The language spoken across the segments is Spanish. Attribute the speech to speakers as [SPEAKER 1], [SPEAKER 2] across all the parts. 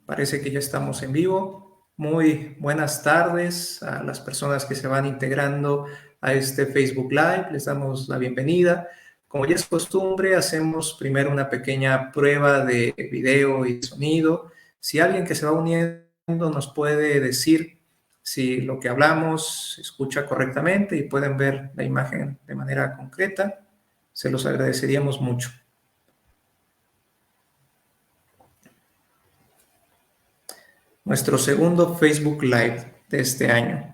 [SPEAKER 1] Parece que ya estamos en vivo. Muy buenas tardes a las personas que se van integrando a este Facebook Live. Les damos la bienvenida. Como ya es costumbre, hacemos primero una pequeña prueba de video y sonido. Si alguien que se va uniendo nos puede decir si lo que hablamos se escucha correctamente y pueden ver la imagen de manera concreta, se los agradeceríamos mucho. Nuestro segundo Facebook Live de este año.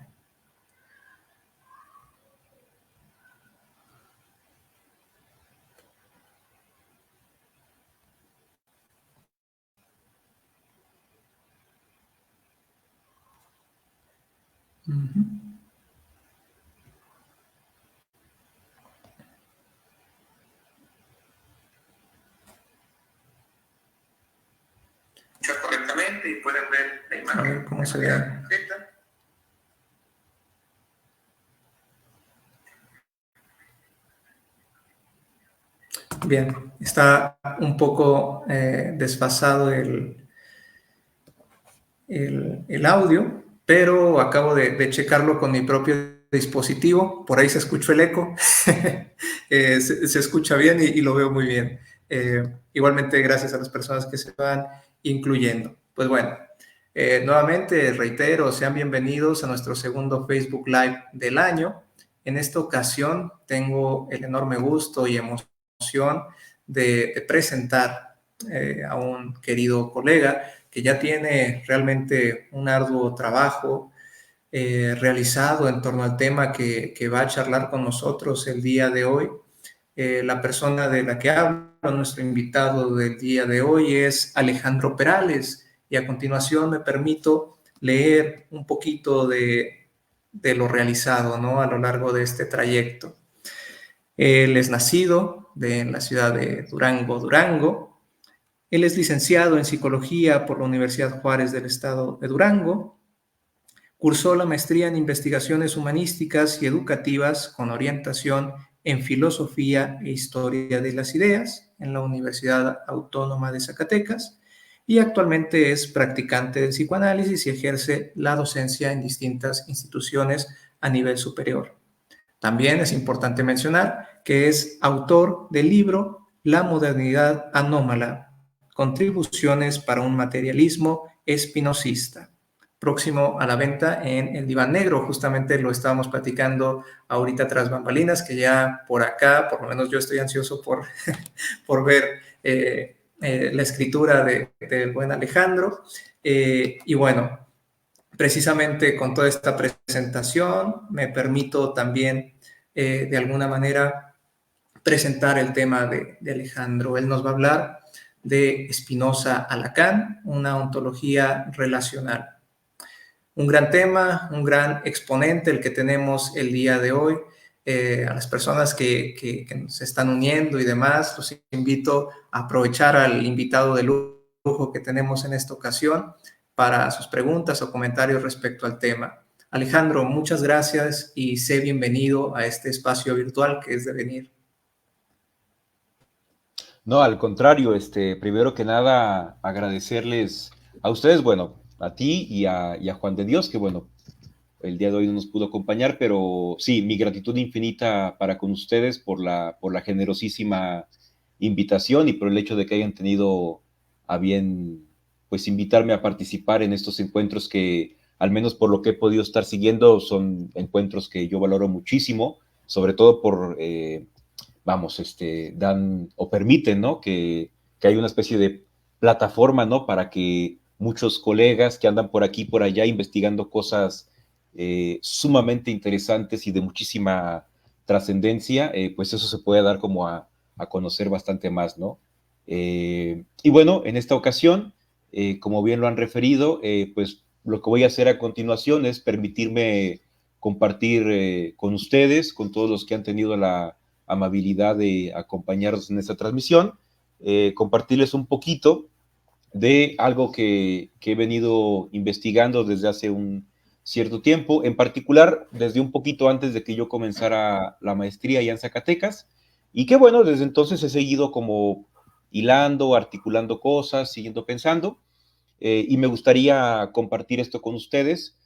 [SPEAKER 1] Correctamente y pueden ver la imagen. A ver cómo se ve. Bien, está un poco desfasado el audio, pero acabo de checarlo con mi propio dispositivo. Por ahí se escuchó el eco. Se escucha bien y lo veo muy bien. Igualmente, gracias a las personas que se van incluyendo. Pues bueno, nuevamente reitero, sean bienvenidos a nuestro segundo Facebook Live del año. En esta ocasión tengo el enorme gusto y emoción de presentar a un querido colega que ya tiene realmente un arduo trabajo realizado en torno al tema que va a charlar con nosotros el día de hoy. La persona de la que hablo, nuestro invitado del día de hoy es Alejandro Perales, y a continuación me permito leer un poquito de lo realizado, ¿no?, a lo largo de este trayecto. Él es nacido en la ciudad de Durango, Durango. Él es licenciado en Psicología por la Universidad Juárez del Estado de Durango. Cursó la maestría en Investigaciones Humanísticas y Educativas con orientación en Filosofía e Historia de las Ideas en la Universidad Autónoma de Zacatecas y actualmente es practicante del psicoanálisis y ejerce la docencia en distintas instituciones a nivel superior. También es importante mencionar que es autor del libro La modernidad anómala, contribuciones para un materialismo espinosista, próximo a la venta en el Diván Negro. Justamente lo estábamos platicando ahorita tras bambalinas, que ya por acá, por lo menos yo estoy ansioso por ver la escritura del buen Alejandro. Y bueno, precisamente con toda esta presentación me permito también de alguna manera presentar el tema de Alejandro. Él nos va a hablar de Spinoza a Lacan, una ontología relacional. Un gran tema, un gran exponente el que tenemos el día de hoy. A las personas que se están uniendo y demás, los invito a aprovechar al invitado de lujo que tenemos en esta ocasión para sus preguntas o comentarios respecto al tema. Alejandro, muchas gracias y sé bienvenido a este espacio virtual que es Devenir.
[SPEAKER 2] No, al contrario, primero que nada, agradecerles a ustedes, bueno, a ti y a Juan de Dios, que bueno, el día de hoy no nos pudo acompañar, pero sí, mi gratitud infinita para con ustedes por la generosísima invitación y por el hecho de que hayan tenido a bien, pues, invitarme a participar en estos encuentros que, al menos por lo que he podido estar siguiendo, son encuentros que yo valoro muchísimo, sobre todo por... dan o permiten, ¿no?, que hay una especie de plataforma, ¿no?, para que muchos colegas que andan por aquí y por allá investigando cosas sumamente interesantes y de muchísima trascendencia, pues eso se puede dar como a conocer bastante más, ¿no? Y bueno, en esta ocasión, como bien lo han referido, pues lo que voy a hacer a continuación es permitirme compartir con ustedes, con todos los que han tenido la amabilidad de acompañarnos en esta transmisión, compartirles un poquito de algo que he venido investigando desde hace un cierto tiempo, en particular desde un poquito antes de que yo comenzara la maestría allá en Zacatecas, y que bueno, desde entonces he seguido como hilando, articulando cosas, siguiendo pensando. y me gustaría compartir esto con ustedes,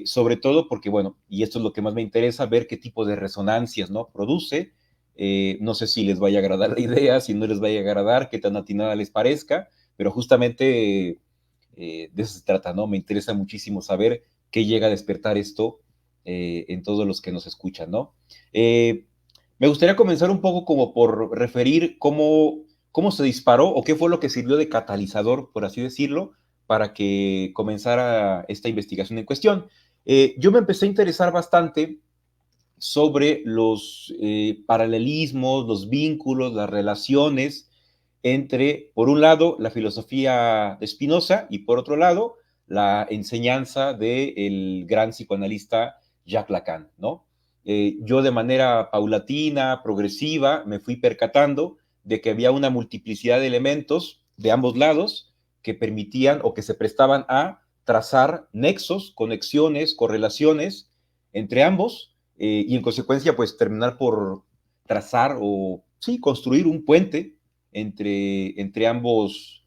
[SPEAKER 2] sobre todo porque, bueno, y esto es lo que más me interesa, ver qué tipo de resonancias, ¿no?, produce. No sé si les vaya a agradar la idea, si no les vaya a agradar, qué tan atinada les parezca, pero justamente de eso se trata, ¿no? Me interesa muchísimo saber qué llega a despertar esto en todos los que nos escuchan, ¿no? Me gustaría comenzar un poco como por referir cómo se disparó o qué fue lo que sirvió de catalizador, por así decirlo, para que comenzara esta investigación en cuestión. Yo me empecé a interesar bastante sobre los paralelismos, los vínculos, las relaciones entre, por un lado, la filosofía de Spinoza y, por otro lado, la enseñanza del gran psicoanalista Jacques Lacan, ¿no? Yo de manera paulatina, progresiva, me fui percatando de que había una multiplicidad de elementos de ambos lados que permitían o que se prestaban a trazar nexos, conexiones, correlaciones entre ambos, y en consecuencia, pues terminar por trazar o, sí, construir un puente entre ambos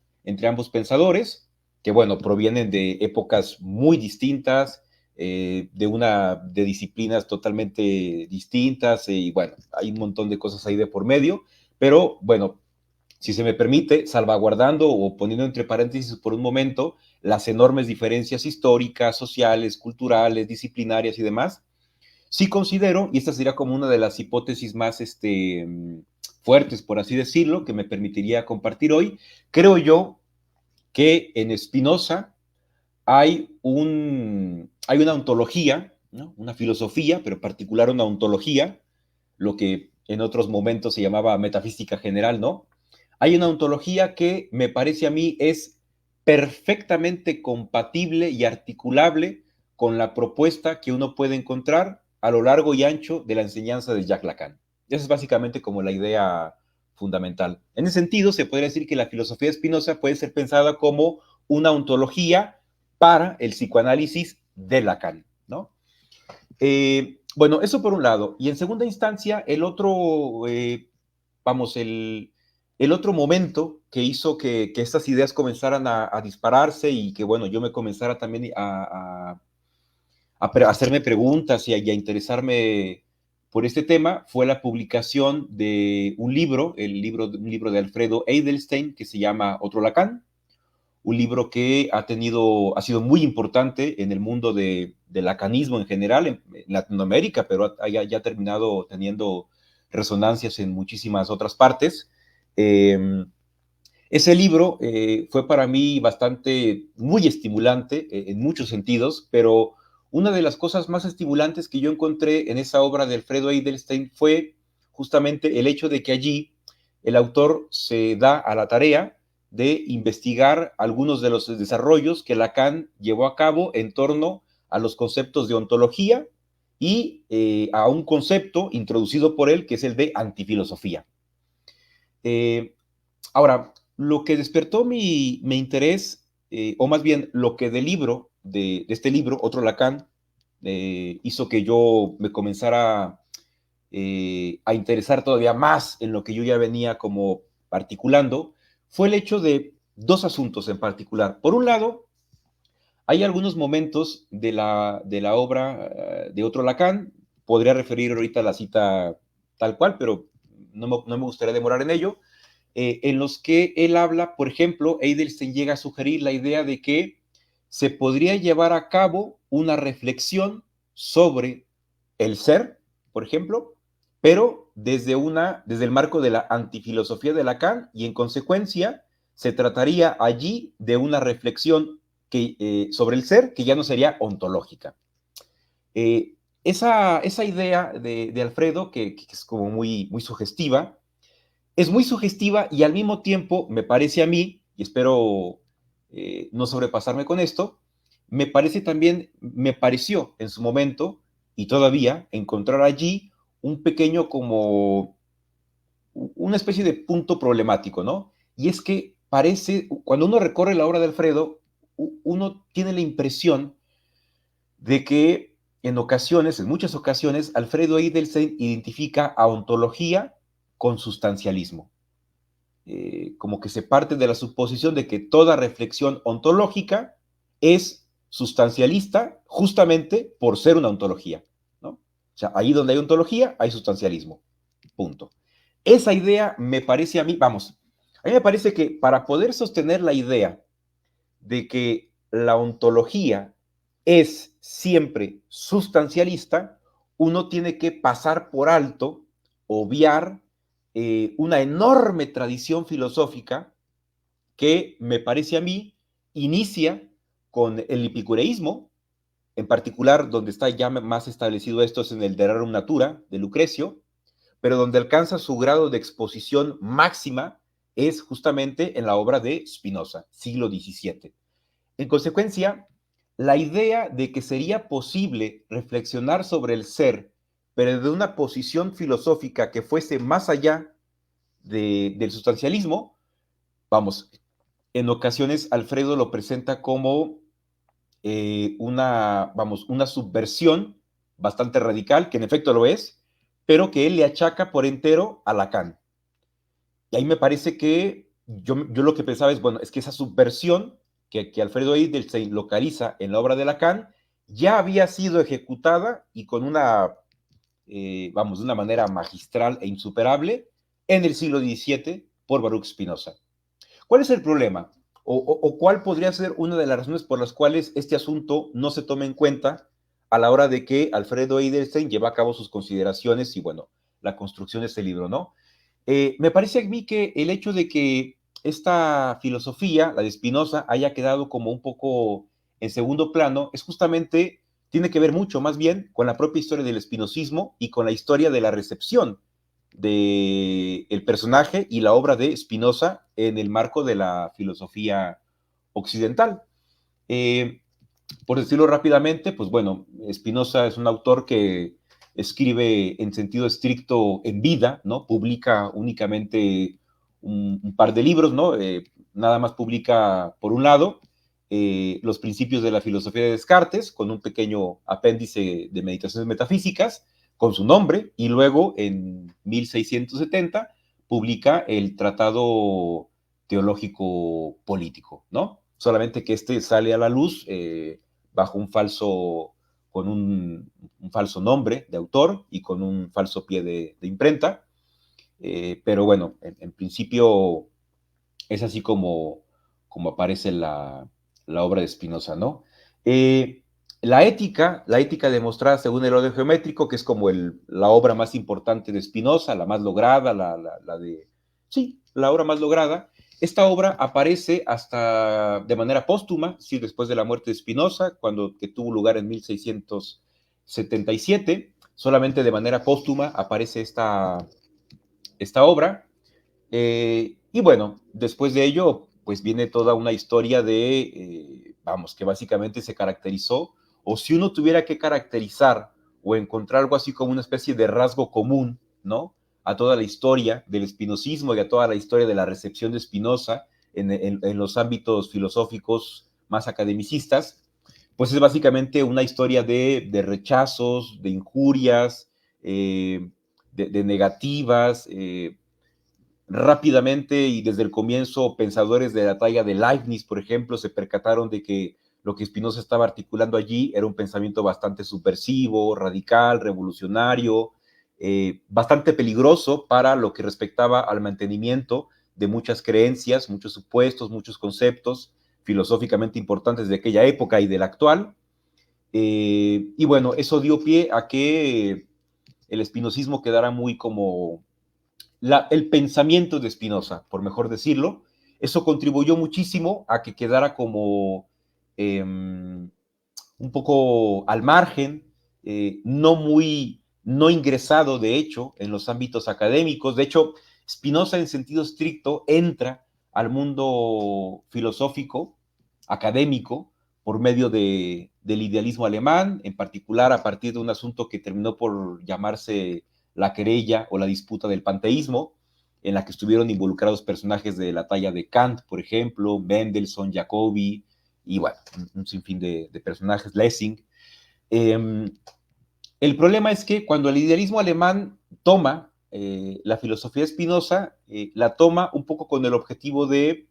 [SPEAKER 2] pensadores, que, bueno, provienen de épocas muy distintas, de disciplinas totalmente distintas, y bueno, hay un montón de cosas ahí de por medio, pero bueno, si se me permite, salvaguardando o poniendo entre paréntesis por un momento las enormes diferencias históricas, sociales, culturales, disciplinarias y demás, sí considero, y esta sería como una de las hipótesis más fuertes, por así decirlo, que me permitiría compartir hoy, creo yo que en Spinoza hay una ontología, ¿no?, una filosofía, pero en particular una ontología, lo que en otros momentos se llamaba metafísica general, ¿no? Hay una ontología que me parece a mí es perfectamente compatible y articulable con la propuesta que uno puede encontrar a lo largo y ancho de la enseñanza de Jacques Lacan. Esa es básicamente como la idea fundamental. En ese sentido, se podría decir que la filosofía de Spinoza puede ser pensada como una ontología para el psicoanálisis de Lacan, ¿no? Bueno, eso por un lado. Y en segunda instancia, vamos, el otro momento que hizo que estas ideas comenzaran a dispararse y que, bueno, yo me comenzara también a hacerme preguntas y a interesarme por este tema fue la publicación de un libro, un libro de Alfredo Edelstein que se llama Otro Lacan, un libro que ha sido muy importante en el mundo del lacanismo en general, en Latinoamérica, pero ya ha terminado teniendo resonancias en muchísimas otras partes. Ese libro fue para mí muy estimulante en muchos sentidos, pero una de las cosas más estimulantes que yo encontré en esa obra de Alfredo Edelstein fue justamente el hecho de que allí el autor se da a la tarea de investigar algunos de los desarrollos que Lacan llevó a cabo en torno a los conceptos de ontología y a un concepto introducido por él que es el de antifilosofía. Ahora, lo que despertó mi interés, o más bien lo que de este libro, Otro Lacan, hizo que yo me comenzara a interesar todavía más en lo que yo ya venía como articulando, fue el hecho de dos asuntos en particular. Por un lado, hay algunos momentos de la obra de Otro Lacan, podría referir ahorita a la cita tal cual, pero no me gustaría demorar en ello, en los que él habla, por ejemplo, Edelstein llega a sugerir la idea de que se podría llevar a cabo una reflexión sobre el ser, por ejemplo, pero desde el marco de la antifilosofía de Lacan, y en consecuencia se trataría allí de una reflexión sobre el ser que ya no sería ontológica. Esa idea de Alfredo, que es como muy sugestiva, es muy sugestiva y al mismo tiempo me parece a mí, y espero no sobrepasarme con esto, me pareció en su momento y todavía encontrar allí un pequeño como una especie de punto problemático, ¿no? Y es que cuando uno recorre la obra de Alfredo, uno tiene la impresión de que en muchas ocasiones, Alfredo Edelstein identifica a ontología con sustancialismo. como que se parte de la suposición de que toda reflexión ontológica es sustancialista justamente por ser una ontología, ¿no? O sea, ahí donde hay ontología, hay sustancialismo, punto. Esa idea me parece a mí, vamos, a mí me parece que para poder sostener la idea de que la ontología es siempre sustancialista, uno tiene que pasar por alto, obviar una enorme tradición filosófica que me parece a mí inicia con el epicureísmo, en particular donde está ya más establecido esto es en el De Rerum Natura de Lucrecio, pero donde alcanza su grado de exposición máxima es justamente en la obra de Spinoza, siglo XVII. En consecuencia, la idea de que sería posible reflexionar sobre el ser, pero de una posición filosófica que fuese más allá del sustancialismo, vamos, en ocasiones Alfredo lo presenta como una subversión bastante radical, que en efecto lo es, pero que él le achaca por entero a Lacan. Y ahí me parece que yo lo que pensaba es, bueno, es que esa subversión que Alfredo Edelstein localiza en la obra de Lacan ya había sido ejecutada y con de una manera magistral e insuperable en el siglo XVII por Baruch Spinoza. ¿Cuál es el problema? O cuál podría ser una de las razones por las cuales este asunto no se toma en cuenta a la hora de que Alfredo Edelstein lleva a cabo sus consideraciones y, bueno, la construcción de este libro, ¿no? Me parece a mí que el hecho de que esta filosofía, la de Spinoza, haya quedado como un poco en segundo plano, es justamente, tiene que ver mucho más bien con la propia historia del espinosismo y con la historia de la recepción del personaje y la obra de Spinoza en el marco de la filosofía occidental. Eh, por decirlo rápidamente, pues bueno, Spinoza es un autor que escribe en sentido estricto en vida, ¿no? Publica únicamente un par de libros, ¿no? Nada más publica, por un lado, los principios de la filosofía de Descartes, con un pequeño apéndice de meditaciones metafísicas, con su nombre, y luego en 1670 publica el Tratado Teológico Político, ¿no? Solamente que este sale a la luz bajo con un falso nombre de autor y con un falso pie de imprenta. Pero bueno, en principio es así como aparece la obra de Spinoza, ¿no? La ética demostrada según el orden geométrico, que es como la obra más importante de Spinoza, la más lograda, sí, la obra más lograda. Esta obra aparece hasta de manera póstuma, sí, después de la muerte de Spinoza, que tuvo lugar en 1677, solamente de manera póstuma aparece esta obra. Y bueno, después de ello, pues viene toda una historia que básicamente se caracterizó, o si uno tuviera que caracterizar o encontrar algo así como una especie de rasgo común, ¿no? A toda la historia del espinosismo y a toda la historia de la recepción de Spinoza en los ámbitos filosóficos más academicistas, pues es básicamente una historia de rechazos, de injurias, de negativas, rápidamente y desde el comienzo pensadores de la talla de Leibniz, por ejemplo, se percataron de que lo que Spinoza estaba articulando allí era un pensamiento bastante subversivo, radical, revolucionario, bastante peligroso para lo que respectaba al mantenimiento de muchas creencias, muchos supuestos, muchos conceptos filosóficamente importantes de aquella época y de la actual. Y bueno, eso dio pie a que el espinosismo quedara muy como el pensamiento de Spinoza, por mejor decirlo. Eso contribuyó muchísimo a que quedara como un poco al margen, no ingresado, de hecho, en los ámbitos académicos. De hecho, Spinoza, en sentido estricto, entra al mundo filosófico, académico, por medio del idealismo alemán, en particular a partir de un asunto que terminó por llamarse la querella o la disputa del panteísmo, en la que estuvieron involucrados personajes de la talla de Kant, por ejemplo, Mendelssohn, Jacobi, y bueno, un sinfín de personajes, Lessing. El problema es que cuando el idealismo alemán toma la filosofía de Spinoza la toma un poco con el objetivo de,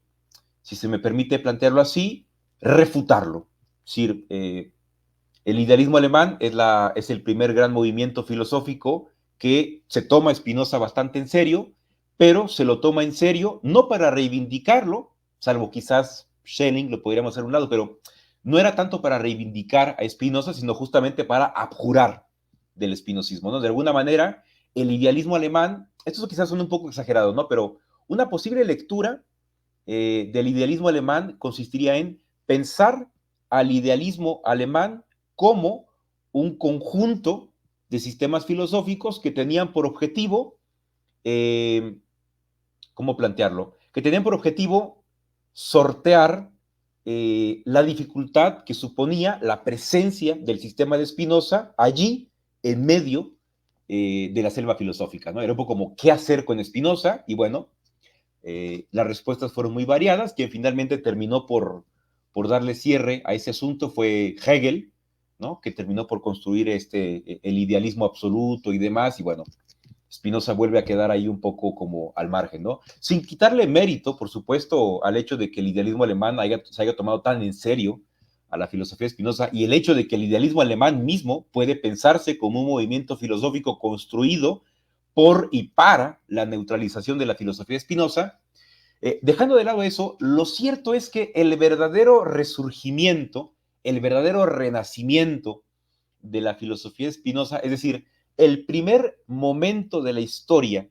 [SPEAKER 2] si se me permite plantearlo así, refutarlo. Es decir, el idealismo alemán es el primer gran movimiento filosófico que se toma a Spinoza bastante en serio, pero se lo toma en serio no para reivindicarlo, salvo quizás Schelling lo podríamos hacer a un lado, pero no era tanto para reivindicar a Spinoza, sino justamente para abjurar del spinozismo, ¿no? De alguna manera, el idealismo alemán, esto quizás suena un poco exagerado, ¿no? Pero una posible lectura del idealismo alemán consistiría en pensar al idealismo alemán como un conjunto de sistemas filosóficos que tenían por objetivo, ¿cómo plantearlo? Que tenían por objetivo sortear la dificultad que suponía la presencia del sistema de Spinoza allí en medio de la selva filosófica, ¿no? Era un poco como qué hacer con Spinoza, y bueno, las respuestas fueron muy variadas. Quien finalmente terminó por darle cierre a ese asunto fue Hegel, ¿no? Que terminó por construir el idealismo absoluto y demás, y bueno, Spinoza vuelve a quedar ahí un poco como al margen, ¿no? Sin quitarle mérito, por supuesto, al hecho de que el idealismo alemán se haya tomado tan en serio a la filosofía de Spinoza, y el hecho de que el idealismo alemán mismo puede pensarse como un movimiento filosófico construido por y para la neutralización de la filosofía de Spinoza. Dejando de lado eso, lo cierto es que el verdadero resurgimiento, el verdadero renacimiento de la filosofía de Spinoza, es decir, el primer momento de la historia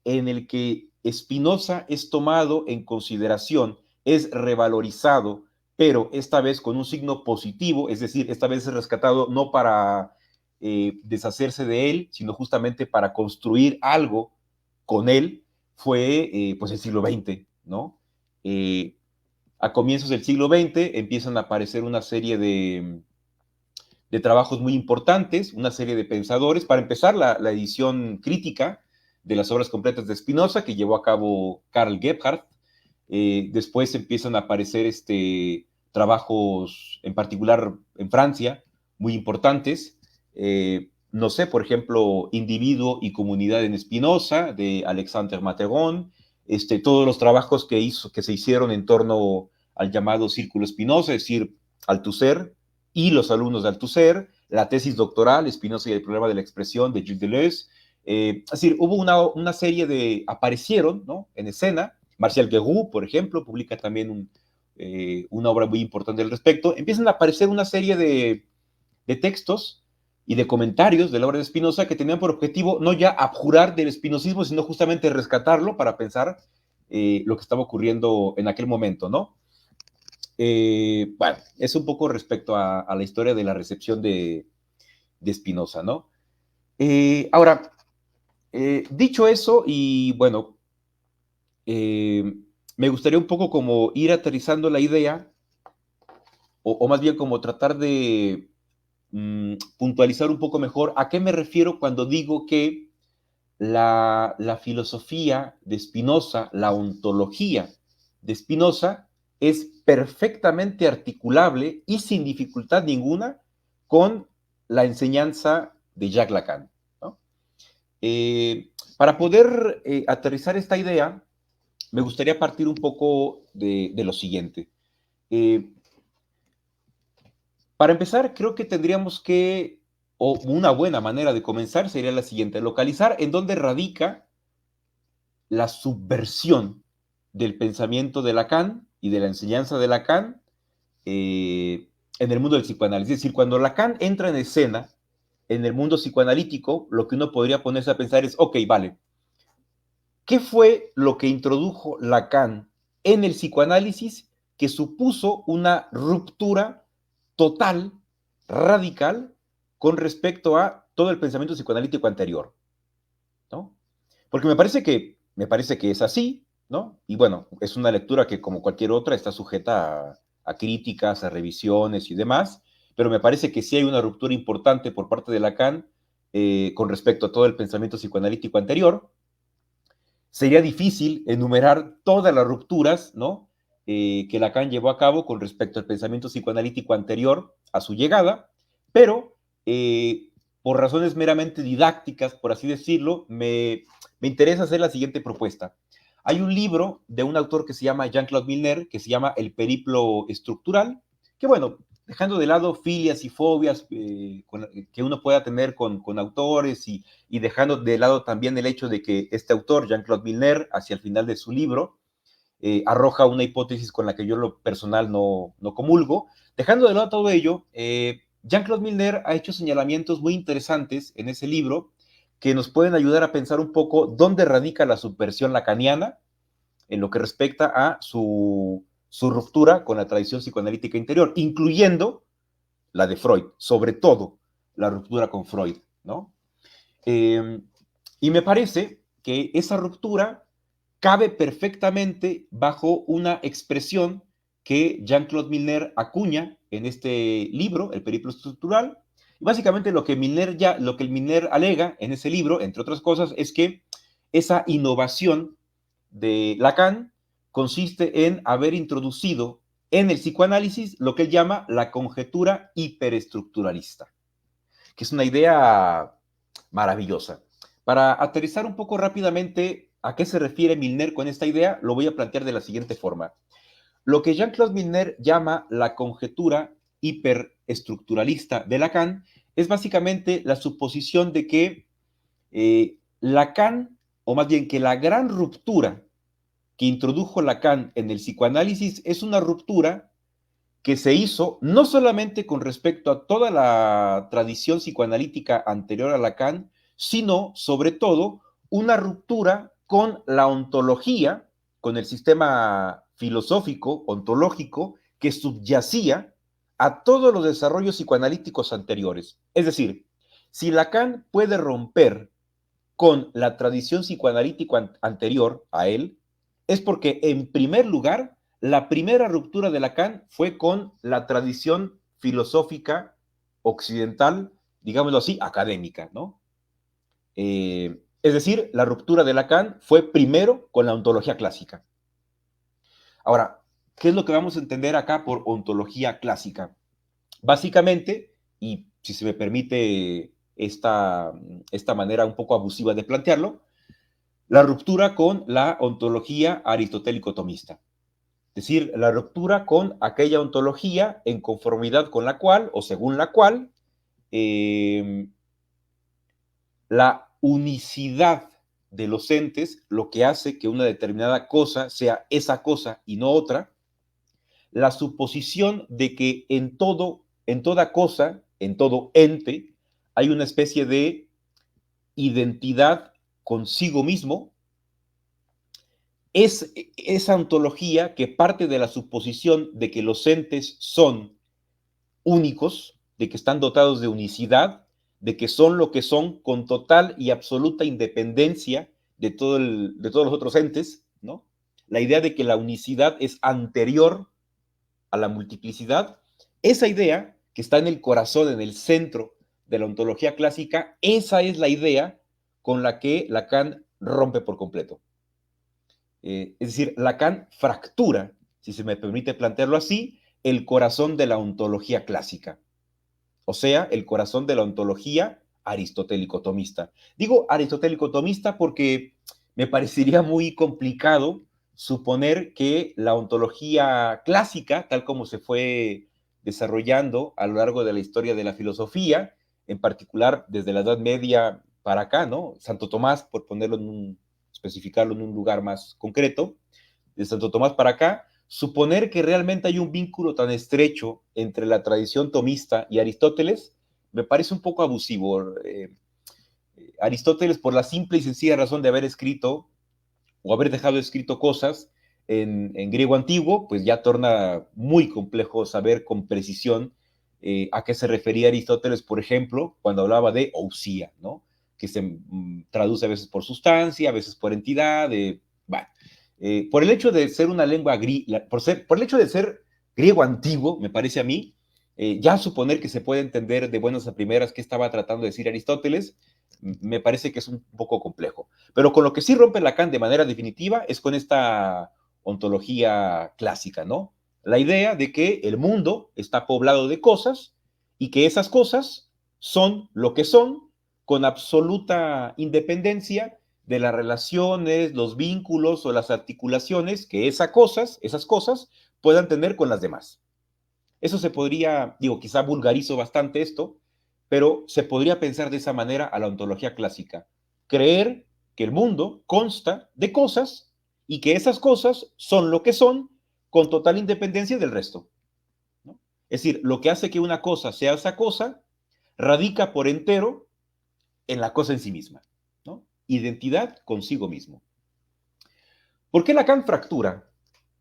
[SPEAKER 2] en el que Spinoza es tomado en consideración, es revalorizado, pero esta vez con un signo positivo, es decir, esta vez es rescatado no para deshacerse de él, sino justamente para construir algo con él, fue pues el siglo XX, ¿no? A comienzos del siglo XX empiezan a aparecer una serie de trabajos muy importantes, una serie de pensadores. Para empezar, la edición crítica de las obras completas de Spinoza, que llevó a cabo Karl Gebhardt. Después empiezan a aparecer trabajos, en particular en Francia, muy importantes. No sé, por ejemplo, Individuo y Comunidad en Spinoza, de Alexander Materon. Todos los trabajos que se hicieron en torno al llamado Círculo Spinoza, es decir, Althusser y los alumnos de Althusser, la tesis doctoral, Spinoza y el problema de la expresión, de Gilles Deleuze. Es decir, hubo una serie aparecieron, ¿no?, en escena. Martial Guéroult, por ejemplo, publica también una obra muy importante al respecto. Empiezan a aparecer una serie de textos y de comentarios de la obra de Spinoza que tenían por objetivo no ya abjurar del spinozismo, sino justamente rescatarlo para pensar lo que estaba ocurriendo en aquel momento, ¿no? Bueno, es un poco respecto a la historia de la recepción de Spinoza, ¿no? Ahora, dicho eso, y bueno, me gustaría un poco como ir aterrizando la idea, o más bien como tratar de puntualizar un poco mejor a qué me refiero cuando digo que la filosofía de Spinoza, la ontología de Spinoza, es perfectamente articulable y sin dificultad ninguna con la enseñanza de Jacques Lacan, ¿no? Para poder aterrizar esta idea, me gustaría partir un poco de lo siguiente. Para empezar, creo que tendríamos que, o una buena manera de comenzar sería la siguiente: localizar en dónde radica la subversión del pensamiento de Lacan y de la enseñanza de Lacan en el mundo del psicoanálisis. Es decir, cuando Lacan entra en escena en el mundo psicoanalítico, lo que uno podría ponerse a pensar es, ok, vale, ¿qué fue lo que introdujo Lacan en el psicoanálisis que supuso una ruptura total, radical, con respecto a todo el pensamiento psicoanalítico anterior, ¿no? Porque me parece que es así, ¿no? Y bueno, es una lectura que, como cualquier otra, está sujeta a críticas, a revisiones y demás, pero me parece que sí hay una ruptura importante por parte de Lacan con respecto a todo el pensamiento psicoanalítico anterior. Sería difícil enumerar todas las rupturas, ¿no?, que Lacan llevó a cabo con respecto al pensamiento psicoanalítico anterior a su llegada, pero por razones meramente didácticas, por así decirlo, me interesa hacer la siguiente propuesta. Hay un libro de un autor que se llama Jean-Claude Milner, que se llama El periplo estructural, que bueno, dejando de lado filias y fobias que uno pueda tener con autores y dejando de lado también el hecho de que este autor, Jean-Claude Milner, hacia el final de su libro, arroja una hipótesis con la que yo lo personal no comulgo. Dejando de lado todo ello, Jean-Claude Milner ha hecho señalamientos muy interesantes en ese libro que nos pueden ayudar a pensar un poco dónde radica la subversión lacaniana en lo que respecta a su ruptura con la tradición psicoanalítica interior, incluyendo la de Freud, sobre todo la ruptura con Freud, ¿no? Y me parece que esa ruptura cabe perfectamente bajo una expresión que Jean-Claude Milner acuña en este libro, El periplo estructural. Y básicamente lo que el Milner alega en ese libro, entre otras cosas, es que esa innovación de Lacan consiste en haber introducido en el psicoanálisis lo que él llama la conjetura hiperestructuralista, que es una idea maravillosa. Para aterrizar un poco rápidamente a qué se refiere Milner con esta idea, lo voy a plantear de la siguiente forma. Lo que Jean-Claude Milner llama la conjetura hiperestructuralista de Lacan es básicamente la suposición de que Lacan, o más bien que la gran ruptura que introdujo Lacan en el psicoanálisis es una ruptura que se hizo no solamente con respecto a toda la tradición psicoanalítica anterior a Lacan, sino sobre todo una ruptura con la ontología, con el sistema filosófico, ontológico, que subyacía a todos los desarrollos psicoanalíticos anteriores. Es decir, si Lacan puede romper con la tradición psicoanalítica anterior a él, es porque, en primer lugar, la primera ruptura de Lacan fue con la tradición filosófica occidental, digámoslo así, académica, ¿no? Es decir, la ruptura de Lacan fue primero con la ontología clásica. Ahora, ¿qué es lo que vamos a entender acá por ontología clásica? Básicamente, y si se me permite esta manera un poco abusiva de plantearlo, la ruptura con la ontología aristotélico-tomista. Es decir, la ruptura con aquella ontología en conformidad con la cual, o según la cual, la unicidad de los entes, lo que hace que una determinada cosa sea esa cosa y no otra, la suposición de que en toda cosa, en todo ente, hay una especie de identidad consigo mismo, es esa ontología que parte de la suposición de que los entes son únicos, de que están dotados de unicidad, de que son lo que son con total y absoluta independencia de todos los otros entes, ¿no? La idea de que la unicidad es anterior a la multiplicidad, esa idea que está en el corazón, en el centro de la ontología clásica, esa es la idea con la que Lacan rompe por completo. Es decir, Lacan fractura, si se me permite plantearlo así, el corazón de la ontología clásica, o sea, el corazón de la ontología aristotélico-tomista. Digo aristotélico-tomista porque me parecería muy complicado suponer que la ontología clásica, tal como se fue desarrollando a lo largo de la historia de la filosofía, en particular desde la Edad Media para acá, ¿no? Santo Tomás, por especificarlo en un lugar más concreto, de Santo Tomás para acá, suponer que realmente hay un vínculo tan estrecho entre la tradición tomista y Aristóteles me parece un poco abusivo. Aristóteles, por la simple y sencilla razón de haber escrito o haber dejado escrito cosas en griego antiguo, pues ya torna muy complejo saber con precisión a qué se refería Aristóteles, por ejemplo, cuando hablaba de ousia, ¿no? Que se traduce a veces por sustancia, a veces por entidad, bueno, por el hecho de ser una lengua por el hecho de ser griego antiguo, me parece a mí, ya suponer que se puede entender de buenas a primeras qué estaba tratando de decir Aristóteles, me parece que es un poco complejo. Pero con lo que sí rompe Lacan de manera definitiva es con esta ontología clásica, ¿no? La idea de que el mundo está poblado de cosas y que esas cosas son lo que son con absoluta independencia de las relaciones, los vínculos o las articulaciones que esas cosas puedan tener con las demás. Eso se podría, digo, quizá vulgarizo bastante esto, pero se podría pensar de esa manera a la ontología clásica. Creer que el mundo consta de cosas y que esas cosas son lo que son con total independencia del resto, ¿no? Es decir, lo que hace que una cosa sea esa cosa radica por entero en la cosa en sí misma, ¿no? Identidad consigo mismo. ¿Por qué Lacan fractura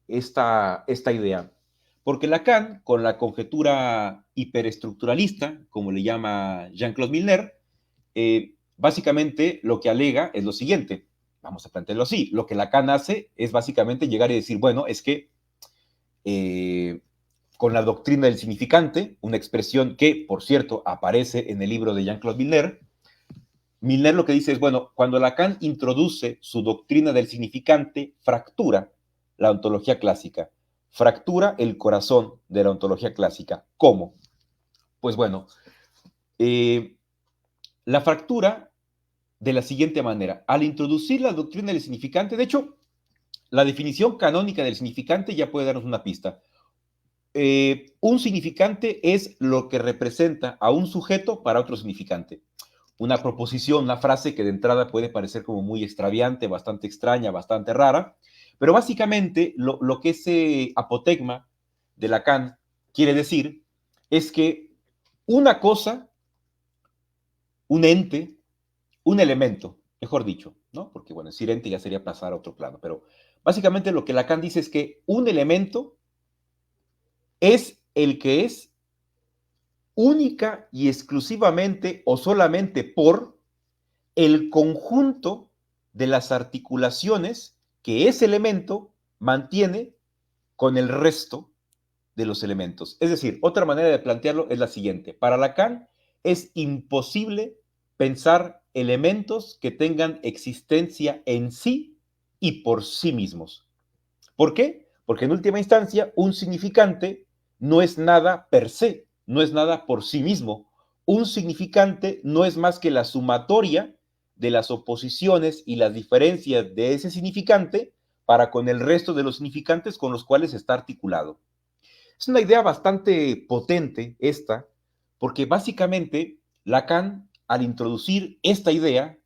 [SPEAKER 2] esta idea? Porque Lacan, con la conjetura hiperestructuralista, como le llama Jean-Claude Milner, básicamente lo que alega es lo siguiente, vamos a plantearlo así, lo que Lacan hace es básicamente llegar y decir, bueno, es que con la doctrina del significante, una expresión que, por cierto, aparece en el libro de Jean-Claude Milner, Milner lo que dice es, bueno, cuando Lacan introduce su doctrina del significante, fractura la ontología clásica, fractura el corazón de la ontología clásica. ¿Cómo? Pues bueno, la fractura de la siguiente manera. Al introducir la doctrina del significante, de hecho, la definición canónica del significante ya puede darnos una pista. Un significante es lo que representa a un sujeto para otro significante. Una proposición, una frase que de entrada puede parecer como muy extraviante, bastante extraña, bastante rara, pero básicamente lo que ese apotegma de Lacan quiere decir es que una cosa, un ente, un elemento, mejor dicho, ¿no? Porque bueno, decir ente ya sería pasar a otro plano, pero básicamente lo que Lacan dice es que un elemento es el que es única y exclusivamente o solamente por el conjunto de las articulaciones que ese elemento mantiene con el resto de los elementos. Es decir, otra manera de plantearlo es la siguiente. Para Lacan es imposible pensar elementos que tengan existencia en sí y por sí mismos. ¿Por qué? Porque en última instancia un significante no es nada per se, no es nada por sí mismo. Un significante no es más que la sumatoria de las oposiciones y las diferencias de ese significante para con el resto de los significantes con los cuales está articulado. Es una idea bastante potente esta, porque básicamente Lacan, al introducir esta idea,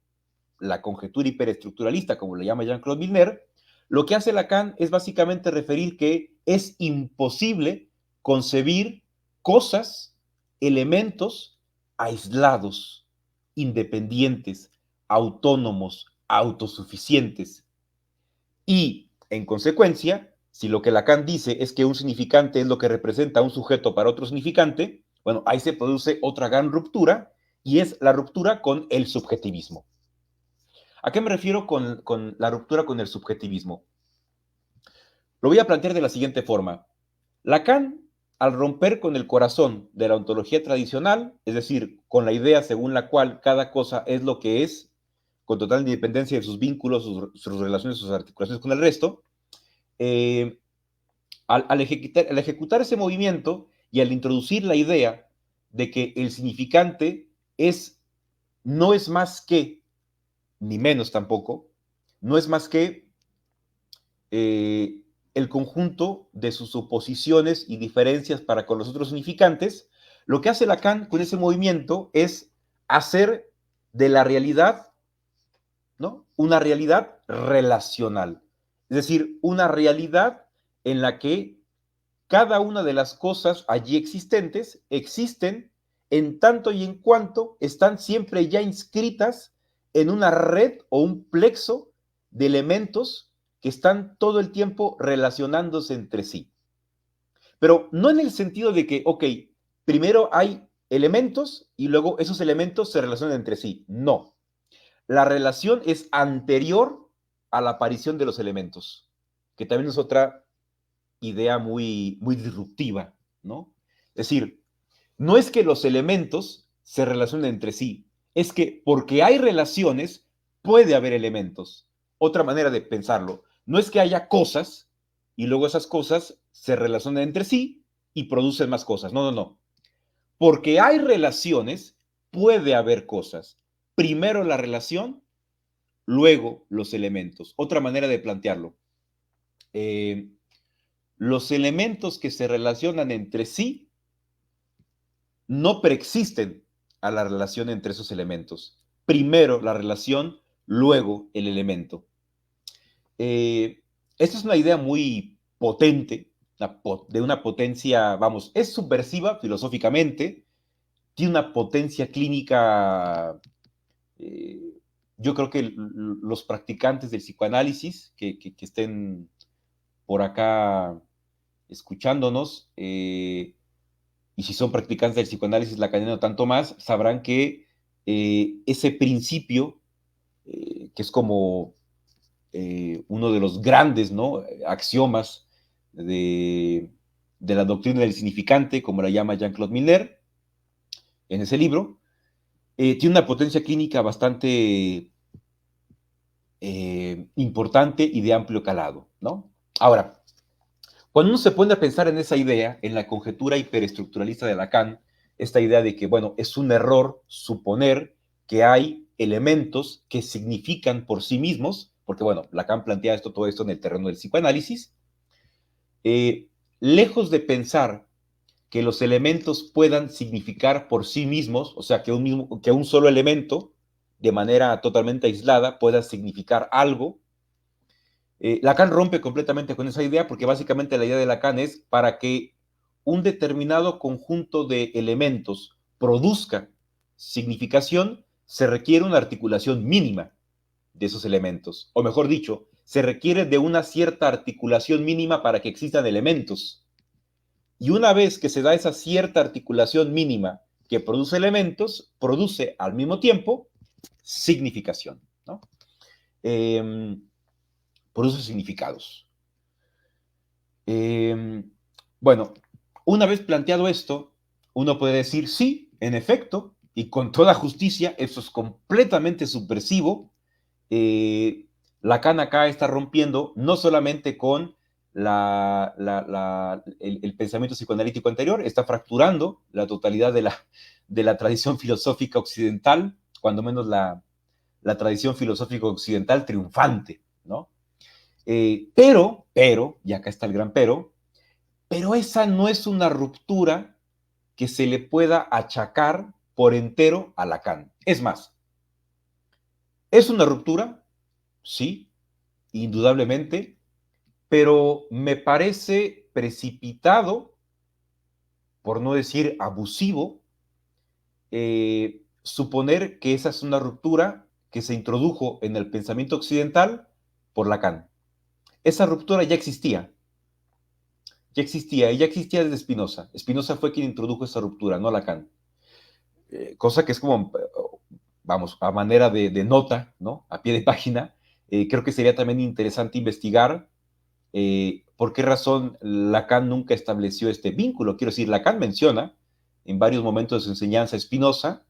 [SPEAKER 2] la conjetura hiperestructuralista, como le llama Jean-Claude Milner, lo que hace Lacan es básicamente referir que es imposible concebir cosas, elementos aislados, independientes, autónomos, autosuficientes. Y, en consecuencia, si lo que Lacan dice es que un significante es lo que representa a un sujeto para otro significante, bueno, ahí se produce otra gran ruptura, y es la ruptura con el subjetivismo. ¿A qué me refiero con la ruptura con el subjetivismo? Lo voy a plantear de la siguiente forma. Lacan, al romper con el corazón de la ontología tradicional, es decir, con la idea según la cual cada cosa es lo que es, con total independencia de sus vínculos, sus relaciones, sus articulaciones con el resto, al ejecutar ese movimiento y al introducir la idea de que el significante no es más que, ni menos tampoco, no es más que el conjunto de sus oposiciones y diferencias para con los otros significantes, lo que hace Lacan con ese movimiento es hacer de la realidad, ¿no?, una realidad relacional. Es decir, una realidad en la que cada una de las cosas allí existentes existen en tanto y en cuanto están siempre ya inscritas en una red o un plexo de elementos que están todo el tiempo relacionándose entre sí. Pero no en el sentido de que, ok, primero hay elementos y luego esos elementos se relacionan entre sí. No. La relación es anterior a la aparición de los elementos, que también es otra idea muy, muy disruptiva, ¿no? Es decir, no es que los elementos se relacionen entre sí, es que porque hay relaciones, puede haber elementos. Otra manera de pensarlo, no es que haya cosas y luego esas cosas se relacionen entre sí y producen más cosas. No, no, no. Porque hay relaciones, puede haber cosas. Primero la relación, luego los elementos. Otra manera de plantearlo. Los elementos que se relacionan entre sí no preexisten a la relación entre esos elementos. Primero la relación, luego el elemento. Esta es una idea muy potente, de una potencia, vamos, es subversiva filosóficamente, tiene una potencia clínica. Yo creo que los practicantes del psicoanálisis que estén por acá escuchándonos, y si son practicantes del psicoanálisis lacaniano tanto más, sabrán que ese principio, que es como uno de los grandes, ¿no?, axiomas de la doctrina del significante, como la llama Jean-Claude Miller en ese libro, tiene una potencia clínica bastante importante y de amplio calado, ¿no? Ahora, cuando uno se pone a pensar en esa idea, en la conjetura hiperestructuralista de Lacan, esta idea de que, bueno, es un error suponer que hay elementos que significan por sí mismos, porque, bueno, Lacan plantea todo esto en el terreno del psicoanálisis, lejos de pensar que los elementos puedan significar por sí mismos, o sea, que un solo elemento, de manera totalmente aislada, pueda significar algo. Lacan rompe completamente con esa idea, porque básicamente la idea de Lacan es para que un determinado conjunto de elementos produzca significación, se requiere una articulación mínima de esos elementos, o mejor dicho, se requiere de una cierta articulación mínima para que existan elementos. Y una vez que se da esa cierta articulación mínima que produce elementos, produce al mismo tiempo significación, ¿no? Produce significados. Bueno, una vez planteado esto, uno puede decir, sí, en efecto, y con toda justicia, eso es completamente subversivo. Lacan acá está rompiendo no solamente con el pensamiento psicoanalítico anterior, está fracturando la totalidad de la tradición filosófica occidental, cuando menos la tradición filosófica occidental triunfante, ¿no? Pero, y acá está el gran pero esa no es una ruptura que se le pueda achacar por entero a Lacan. Es más, es una ruptura, sí, indudablemente, pero me parece precipitado, por no decir abusivo, suponer que esa es una ruptura que se introdujo en el pensamiento occidental por Lacan. Esa ruptura ya existía desde Spinoza. Spinoza fue quien introdujo esa ruptura, no Lacan. Cosa que es como, vamos, a manera de nota, ¿no?, a pie de página. Creo que sería también interesante investigar por qué razón Lacan nunca estableció este vínculo. Quiero decir, Lacan menciona en varios momentos de su enseñanza a Spinoza,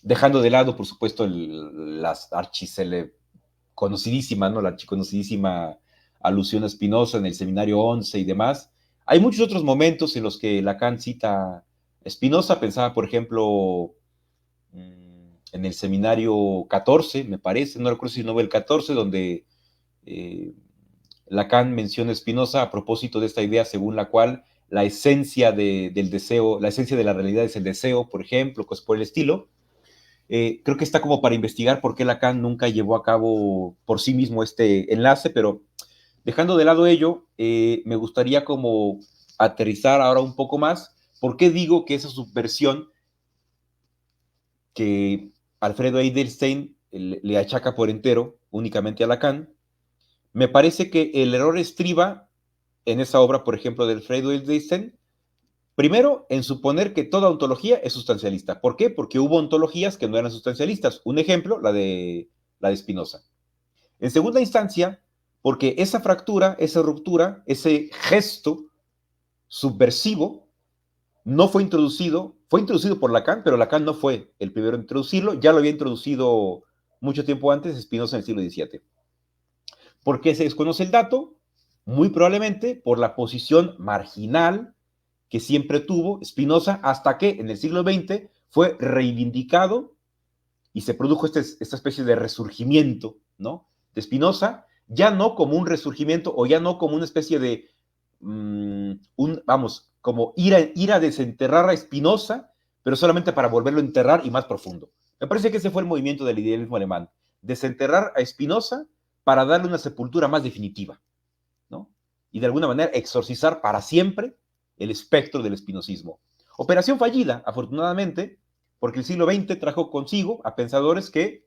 [SPEAKER 2] dejando de lado, por supuesto, las conocidísima, ¿no?, la archiconocidísima alusión a Spinoza en el seminario 11 y demás. Hay muchos otros momentos en los que Lacan cita a Spinoza. Pensaba, por ejemplo, en el seminario 14, me parece, no recuerdo si no fue el 14, donde Lacan menciona a Spinoza a propósito de esta idea según la cual la esencia del deseo, la esencia de la realidad es el deseo, por ejemplo, cosas por el estilo. Creo que está como para investigar por qué Lacan nunca llevó a cabo por sí mismo este enlace, pero dejando de lado ello, me gustaría como aterrizar ahora un poco más. ¿Por qué digo que esa subversión que Alfredo Edelstein le achaca por entero únicamente a Lacan? Me parece que el error estriba en esa obra, por ejemplo, de Alfredo Edelstein, primero, en suponer que toda ontología es sustancialista. ¿Por qué? Porque hubo ontologías que no eran sustancialistas. Un ejemplo, la de Spinoza. En segunda instancia, porque esa fractura, esa ruptura, ese gesto subversivo no fue introducido por Lacan, pero Lacan no fue el primero en introducirlo, ya lo había introducido mucho tiempo antes Spinoza en el siglo XVII. ¿Por qué se desconoce el dato? Muy probablemente por la posición marginal que siempre tuvo Spinoza, hasta que en el siglo XX fue reivindicado y se produjo esta especie de resurgimiento, ¿no?, de Spinoza, ya no como un resurgimiento o ya no como una especie de, como ir a desenterrar a Spinoza, pero solamente para volverlo a enterrar y más profundo. Me parece que ese fue el movimiento del idealismo alemán, desenterrar a Spinoza para darle una sepultura más definitiva, ¿no? Y de alguna manera exorcizar para siempre el espectro del espinosismo. Operación fallida, afortunadamente, porque el siglo XX trajo consigo a pensadores que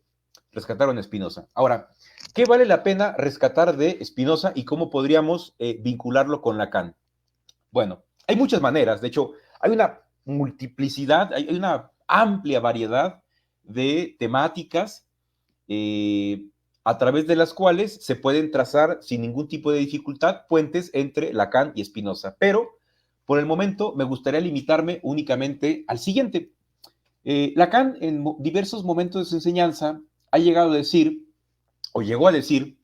[SPEAKER 2] rescataron a Spinoza. Ahora, ¿qué vale la pena rescatar de Spinoza y cómo podríamos vincularlo con Lacan? Bueno, hay muchas maneras. De hecho, hay una multiplicidad, hay una amplia variedad de temáticas a través de las cuales se pueden trazar sin ningún tipo de dificultad puentes entre Lacan y Spinoza. Pero, por el momento, me gustaría limitarme únicamente al siguiente. Lacan, en diversos momentos de su enseñanza, ha llegado a decir, o llegó a decir,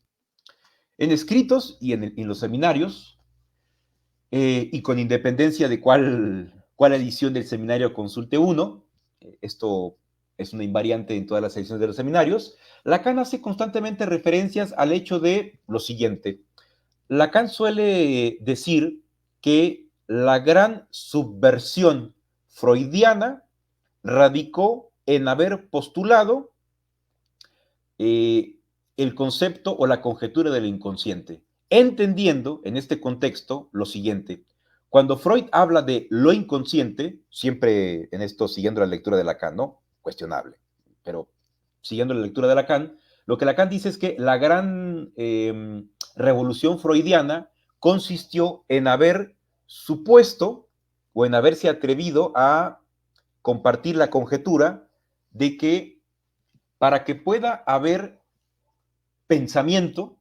[SPEAKER 2] en escritos y en los seminarios, y con independencia de cuál edición del seminario consulte uno, esto es una invariante en todas las ediciones de los seminarios, Lacan hace constantemente referencias al hecho de lo siguiente. Lacan suele decir que la gran subversión freudiana radicó en haber postulado el concepto o la conjetura del inconsciente, entendiendo en este contexto lo siguiente. Cuando Freud habla de lo inconsciente, siempre en esto siguiendo la lectura de Lacan, ¿no? Cuestionable, pero siguiendo la lectura de Lacan, lo que Lacan dice es que la gran revolución freudiana consistió en haber supuesto o en haberse atrevido a compartir la conjetura de que para que pueda haber pensamiento,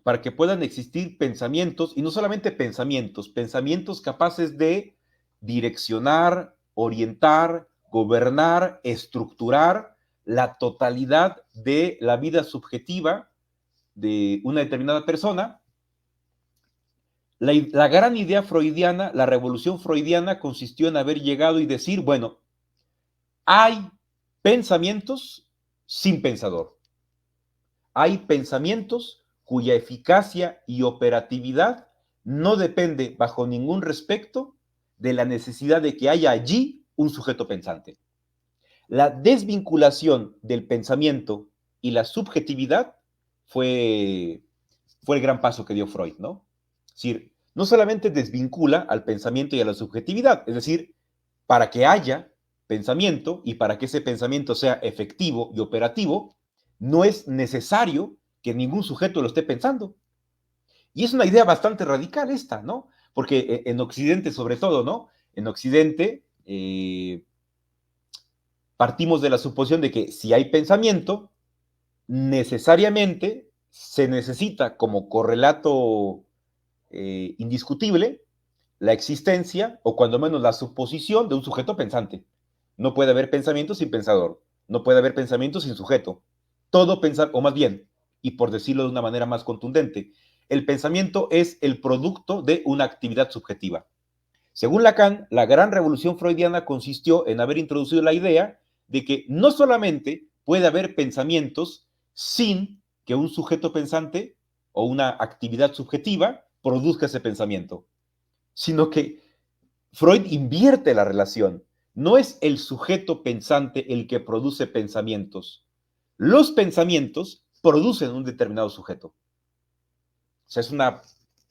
[SPEAKER 2] para que puedan existir pensamientos, y no solamente pensamientos, pensamientos capaces de direccionar, orientar, gobernar, estructurar la totalidad de la vida subjetiva de una determinada persona. La gran idea freudiana, la revolución freudiana consistió en haber llegado y decir, bueno, hay pensamientos sin pensador. Hay pensamientos cuya eficacia y operatividad no depende bajo ningún respecto de la necesidad de que haya allí un sujeto pensante. La desvinculación del pensamiento y la subjetividad fue el gran paso que dio Freud, ¿no? Es decir, no solamente desvincula al pensamiento y a la subjetividad, es decir, para que haya pensamiento y para que ese pensamiento sea efectivo y operativo, no es necesario que ningún sujeto lo esté pensando. Y es una idea bastante radical esta, ¿no? Porque en Occidente, sobre todo, ¿no? En Occidente partimos de la suposición de que si hay pensamiento, necesariamente se necesita como correlato indiscutible la existencia, o cuando menos la suposición de un sujeto pensante. No puede haber pensamiento sin pensador, no puede haber pensamiento sin sujeto. Todo pensar, o más bien, y por decirlo de una manera más contundente, el pensamiento es el producto de una actividad subjetiva. Según Lacan, la gran revolución freudiana consistió en haber introducido la idea de que no solamente puede haber pensamientos sin que un sujeto pensante o una actividad subjetiva produzca ese pensamiento, sino que Freud invierte la relación. No es el sujeto pensante el que produce pensamientos. Los pensamientos producen un determinado sujeto. O sea, es una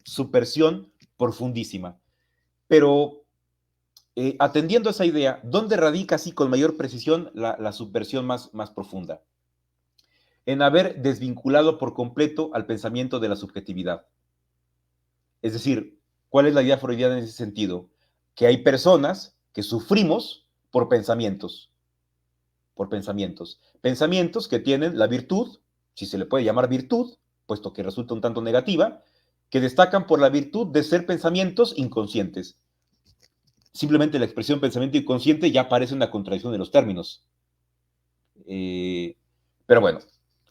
[SPEAKER 2] subversión profundísima. Pero atendiendo a esa idea, ¿dónde radica así con mayor precisión la subversión más profunda? En haber desvinculado por completo al pensamiento de la subjetividad. Es decir, ¿cuál es la idea freudiana en ese sentido? Que hay personas que sufrimos por pensamientos. Por pensamientos. Pensamientos que tienen la virtud, si se le puede llamar virtud, puesto que resulta un tanto negativa, que destacan por la virtud de ser pensamientos inconscientes. Simplemente la expresión pensamiento inconsciente ya parece una contradicción de los términos. Pero bueno,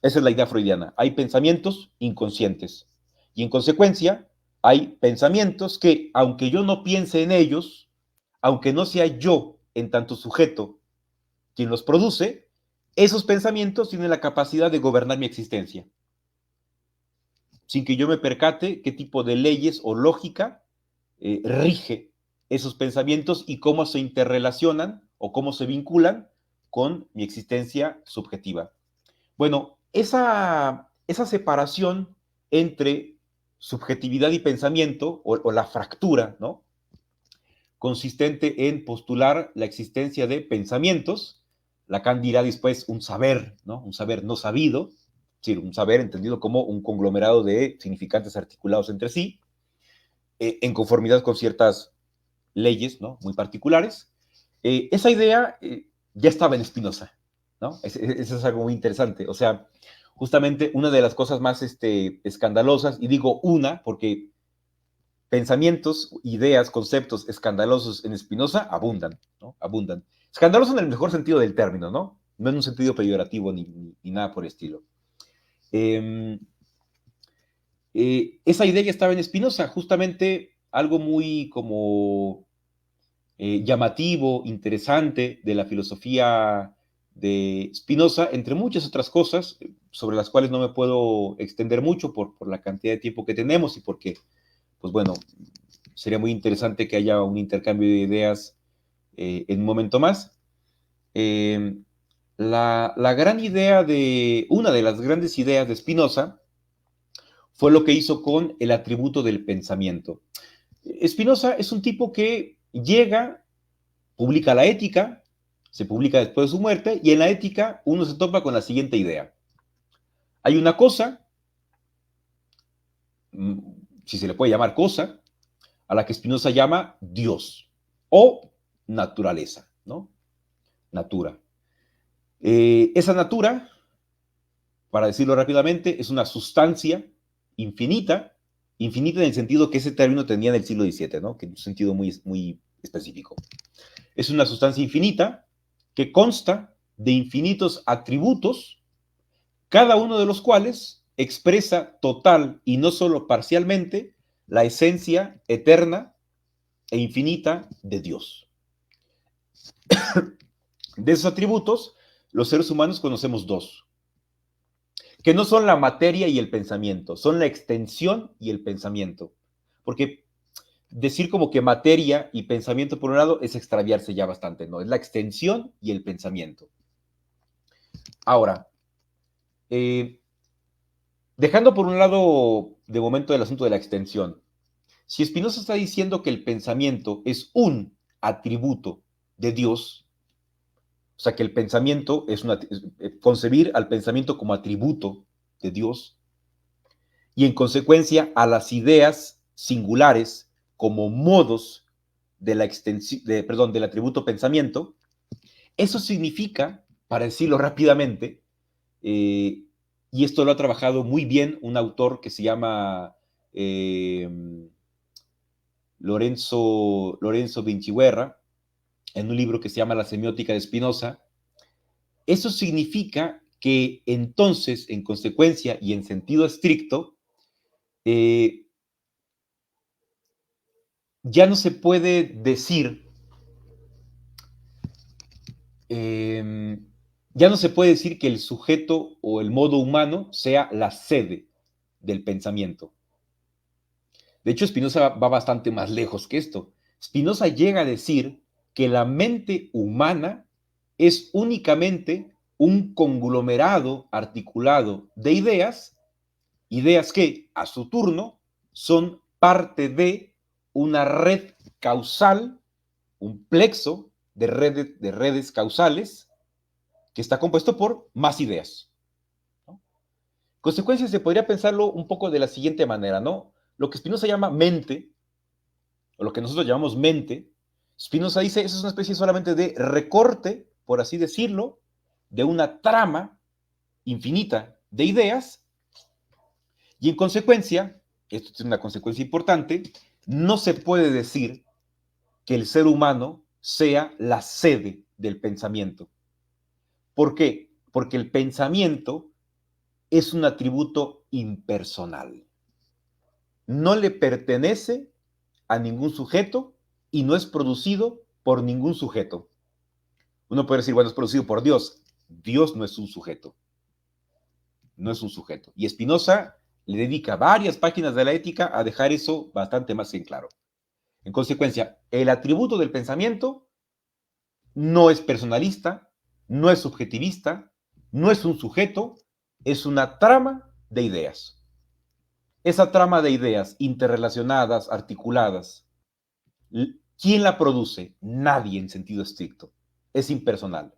[SPEAKER 2] esa es la idea freudiana. Hay pensamientos inconscientes. Y en consecuencia, Hay pensamientos que, aunque yo no piense en ellos, aunque no sea yo en tanto sujeto quien los produce, esos pensamientos tienen la capacidad de gobernar mi existencia, sin que yo me percate qué tipo de leyes o lógica rige esos pensamientos y cómo se interrelacionan o cómo se vinculan con mi existencia subjetiva. Bueno, esa separación entre subjetividad y pensamiento, o la fractura, ¿no? Consistente en postular la existencia de pensamientos, Lacan dirá después un saber, ¿no? Un saber no sabido, es decir, un saber entendido como un conglomerado de significantes articulados entre sí, en conformidad con ciertas leyes, ¿no? Muy particulares. Esa idea ya estaba en Spinoza, ¿no? Eso es algo muy interesante. O sea, justamente una de las cosas más escandalosas, y digo una porque pensamientos, ideas, conceptos escandalosos en Spinoza abundan, ¿no? Abundan. Escandaloso en el mejor sentido del término, ¿no? No en un sentido peyorativo ni nada por el estilo. Eh, esa idea ya estaba en Spinoza, justamente algo muy como llamativo, interesante de la filosofía de Spinoza, entre muchas otras cosas, sobre las cuales no me puedo extender mucho por la cantidad de tiempo que tenemos y porque, pues bueno, sería muy interesante que haya un intercambio de ideas en un momento más. La gran idea una de las grandes ideas de Spinoza fue lo que hizo con el atributo del pensamiento. Spinoza es un tipo que llega, publica la Ética, se publica después de su muerte, y en la Ética uno se topa con la siguiente idea. Hay una cosa, si se le puede llamar cosa, a la que Spinoza llama Dios o naturaleza, ¿no? Natura. Esa natura, para decirlo rápidamente, es una sustancia infinita, infinita en el sentido que ese término tenía en el siglo XVII, ¿no? Que es un sentido muy específico. Es una sustancia infinita que consta de infinitos atributos, cada uno de los cuales expresa total y no solo parcialmente la esencia eterna e infinita de Dios. De esos atributos, los seres humanos conocemos dos, que no son la materia y el pensamiento, son la extensión y el pensamiento. Porque decir como que materia y pensamiento por un lado es extraviarse ya bastante, ¿no? Es la extensión y el pensamiento. Ahora, dejando por un lado de momento el asunto de la extensión, si Spinoza está diciendo que el pensamiento es un atributo de Dios, o sea que el pensamiento es concebir al pensamiento como atributo de Dios, y en consecuencia a las ideas singulares como modos de la extensión, perdón, del atributo pensamiento, eso significa, para decirlo rápidamente, y esto lo ha trabajado muy bien un autor que se llama Lorenzo Vinciguerra, en un libro que se llama La semiótica de Spinoza. Eso significa que entonces, en consecuencia y en sentido estricto, ya no se puede decir, ya no se puede decir que el sujeto o el modo humano sea la sede del pensamiento. De hecho, Spinoza va bastante más lejos que esto. Spinoza llega a decir que la mente humana es únicamente un conglomerado articulado de ideas, ideas que, a su turno, son parte de una red causal, un plexo de redes causales que está compuesto por más ideas, ¿no? Consecuencias se podría pensarlo un poco de la siguiente manera, ¿no? Lo que Spinoza llama mente, o lo que nosotros llamamos mente, Spinoza dice, eso es una especie solamente de recorte, por así decirlo, de una trama infinita de ideas, y en consecuencia, esto es una consecuencia importante, no se puede decir que el ser humano sea la sede del pensamiento. ¿Por qué? Porque el pensamiento es un atributo impersonal. no le pertenece a ningún sujeto y no es producido por ningún sujeto. Uno puede decir, bueno, es producido por Dios. Dios no es un sujeto. No es un sujeto. Y Spinoza le dedica varias páginas de la ética a dejar eso bastante más en claro. En consecuencia, el atributo del pensamiento no es personalista, no es subjetivista, no es un sujeto, es una trama de ideas. Esa trama de ideas interrelacionadas, articuladas, ¿quién la produce? Nadie en sentido estricto. Es impersonal.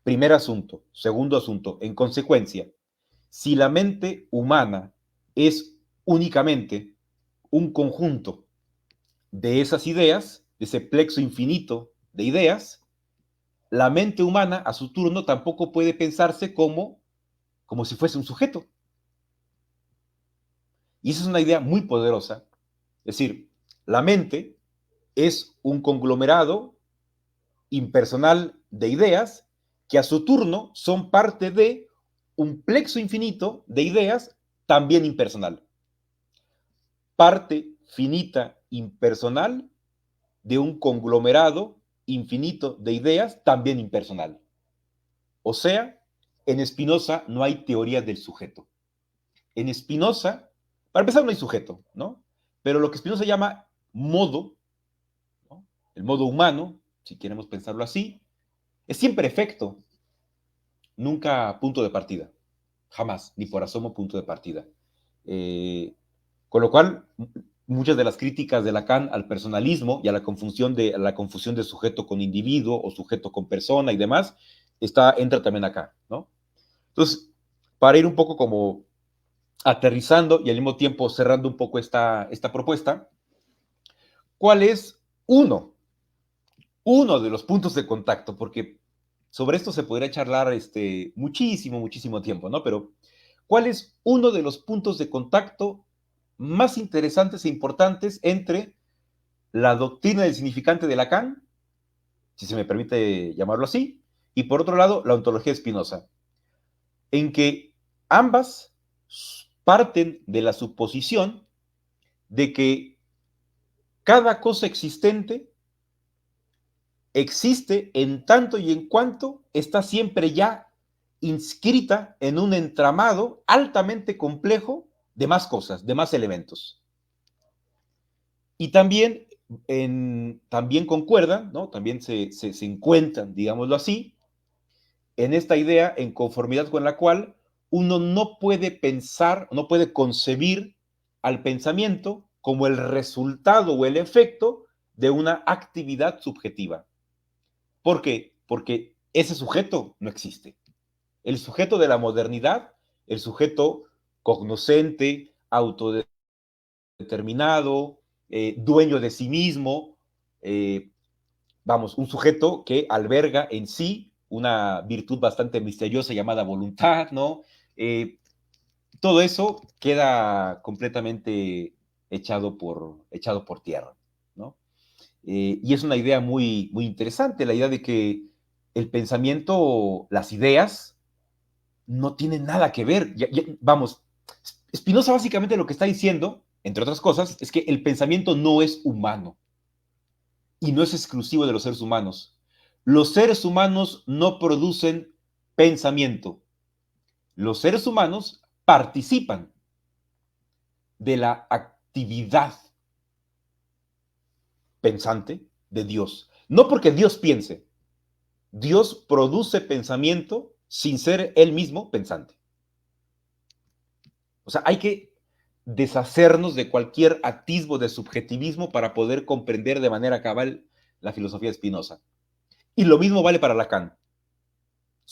[SPEAKER 2] Primer asunto. Segundo asunto. En consecuencia, si la mente humana es únicamente un conjunto de esas ideas, de ese plexo infinito de ideas, la mente humana a su turno tampoco puede pensarse como si fuese un sujeto. Y esa es una idea muy poderosa. Es decir, la mente es un conglomerado impersonal de ideas que a su turno son parte de un plexo infinito de ideas también impersonal. Parte finita impersonal de un conglomerado infinito de ideas también impersonal. O sea, en Spinoza no hay teoría del sujeto. En Spinoza, para empezar, no hay sujeto, ¿no? Pero lo que Spinoza llama modo, ¿no? El modo humano, si queremos pensarlo así, es siempre efecto, nunca punto de partida. Jamás, ni por asomo punto de partida. Con lo cual, muchas de las críticas de Lacan al personalismo y a la confusión de sujeto con individuo o sujeto con persona y demás, entra también acá, ¿no? Entonces, para ir un poco como aterrizando y al mismo tiempo cerrando un poco esta propuesta, ¿cuál es uno de los puntos de contacto? Porque sobre esto se podría charlar muchísimo, muchísimo tiempo, ¿no? Pero, ¿cuál es uno de los puntos de contacto más interesantes e importantes entre la doctrina del significante de Lacan, si se me permite llamarlo así, y por otro lado, la ontología de Spinoza, en que ambas parten de la suposición de que cada cosa existente existe en tanto y en cuanto está siempre ya inscrita en un entramado altamente complejo de más cosas, de más elementos. Y también, también concuerdan, ¿no? También se encuentran, digámoslo así, en esta idea en conformidad con la cual uno no puede pensar, no puede concebir al pensamiento como el resultado o el efecto de una actividad subjetiva. ¿Por qué? Porque ese sujeto no existe. El sujeto de la modernidad, el sujeto cognoscente, autodeterminado, dueño de sí mismo, vamos, un sujeto que alberga en sí una virtud bastante misteriosa llamada voluntad, ¿no? Todo eso queda completamente echado por tierra, ¿no? Y es una idea muy, muy interesante, la idea de que el pensamiento, las ideas, no tienen nada que ver. Vamos, Spinoza básicamente lo que está diciendo, entre otras cosas, es que el pensamiento no es humano y no es exclusivo de los seres humanos. Los seres humanos no producen pensamiento. Los seres humanos participan de la actividad pensante de Dios. No porque Dios piense. Dios produce pensamiento sin ser él mismo pensante. O sea, hay que deshacernos de cualquier atisbo de subjetivismo para poder comprender de manera cabal la filosofía de Spinoza. Y lo mismo vale para Lacan.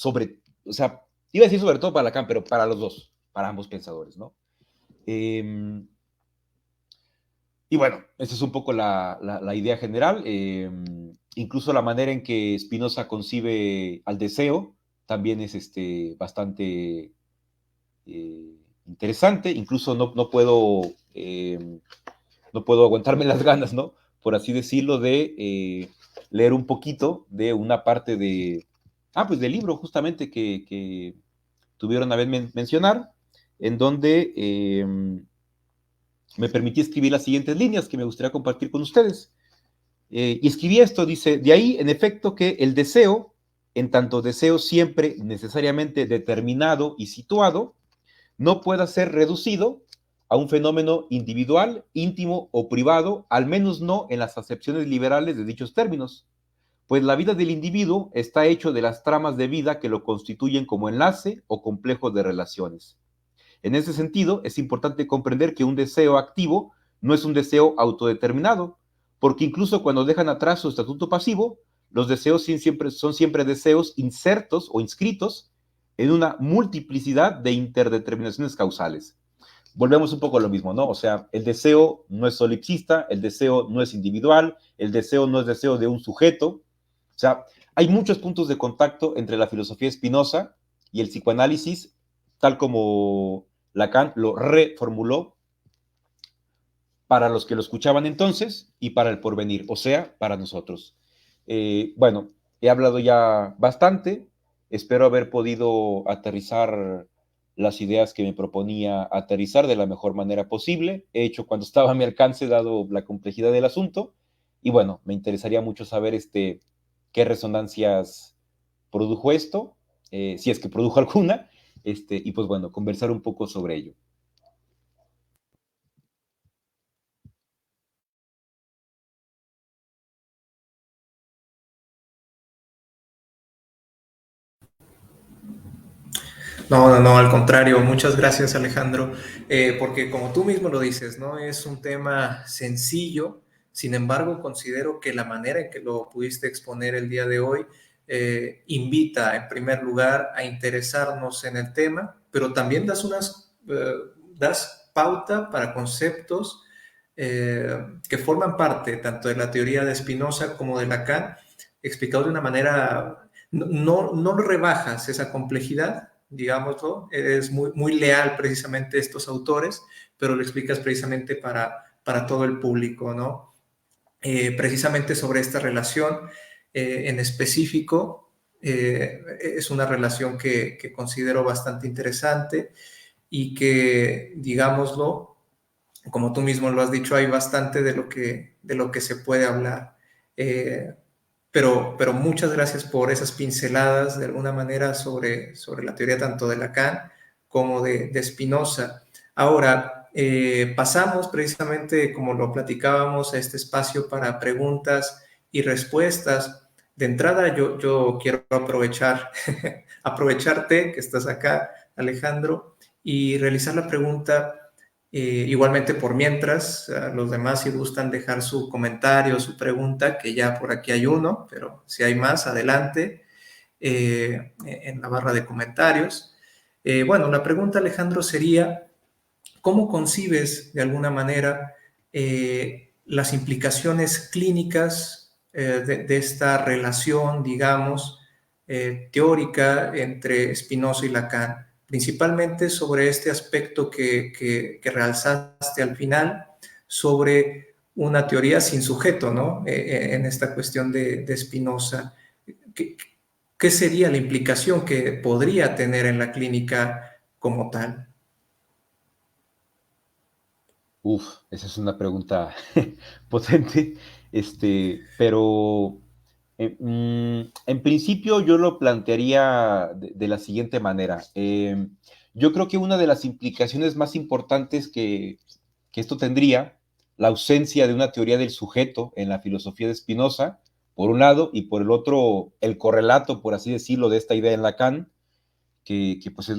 [SPEAKER 2] O sea, iba a decir sobre todo para Lacan, pero para los dos, para ambos pensadores, ¿no? Y bueno, esa es un poco la idea general. Incluso la manera en que Spinoza concibe al deseo también es bastante interesante. Incluso no puedo aguantarme las ganas, ¿no? Por así decirlo, de leer un poquito de una parte pues del libro justamente que tuvieron a ver mencionar, en donde me permití escribir las siguientes líneas que me gustaría compartir con ustedes. Y escribí esto, dice, de ahí en efecto que el deseo, en tanto deseo siempre necesariamente determinado y situado, no pueda ser reducido a un fenómeno individual, íntimo o privado, al menos no en las acepciones liberales de dichos términos, pues la vida del individuo está hecho de las tramas de vida que lo constituyen como enlace o complejo de relaciones. En ese sentido, es importante comprender que un deseo activo no es un deseo autodeterminado, porque incluso cuando dejan atrás su estatuto pasivo, los deseos son siempre deseos insertos o inscritos en una multiplicidad de interdeterminaciones causales. Volvemos un poco a lo mismo, ¿no? O sea, el deseo no es solipsista, el deseo no es individual, el deseo no es deseo de un sujeto. O sea, hay muchos puntos de contacto entre la filosofía Spinoza y el psicoanálisis, tal como Lacan lo reformuló para los que lo escuchaban entonces y para el porvenir, o sea, para nosotros. Bueno, he hablado ya bastante, espero haber podido aterrizar las ideas que me proponía aterrizar de la mejor manera posible. He hecho cuando estaba a mi alcance, dado la complejidad del asunto, y bueno, me interesaría mucho saber qué resonancias produjo esto, si es que produjo alguna, y pues bueno, conversar un poco sobre ello.
[SPEAKER 1] No, no, no, al contrario, muchas gracias Alejandro, porque como tú mismo lo dices, no es un tema sencillo, sin embargo considero que la manera en que lo pudiste exponer el día de hoy invita en primer lugar a interesarnos en el tema, pero también das pauta para conceptos que forman parte tanto de la teoría de Spinoza como de Lacan, explicado de una manera, no rebajas esa complejidad, digámoslo, eres muy leal precisamente a estos autores, pero lo explicas precisamente para todo el público, ¿no? Precisamente sobre esta relación en específico, es una relación que considero bastante interesante y que, digámoslo, como tú mismo lo has dicho, hay bastante de lo que se puede hablar. Eh, pero muchas gracias por esas pinceladas de alguna manera sobre la teoría tanto de Lacan como de Spinoza. Ahora, pasamos precisamente, como lo platicábamos, a este espacio para preguntas y respuestas. De entrada, yo quiero aprovecharte que estás acá, Alejandro, y realizar la pregunta. Igualmente por mientras, los demás si gustan dejar su comentario, su pregunta, que ya por aquí hay uno, pero si hay más, adelante en la barra de comentarios. Bueno, la pregunta, Alejandro, sería, ¿cómo concibes de alguna manera las implicaciones clínicas de esta relación, digamos, teórica entre Spinoza y Lacan? Principalmente sobre este aspecto que realzaste al final, sobre una teoría sin sujeto, ¿no? En esta cuestión de Spinoza. ¿Qué, ¿Qué sería la implicación que podría tener en la clínica como tal?
[SPEAKER 2] Uf, esa es una pregunta potente, pero en principio yo lo plantearía de la siguiente manera. Yo creo que una de las implicaciones más importantes que esto tendría, la ausencia de una teoría del sujeto en la filosofía de Spinoza, por un lado, y por el otro, el correlato, por así decirlo, de esta idea en Lacan, que pues es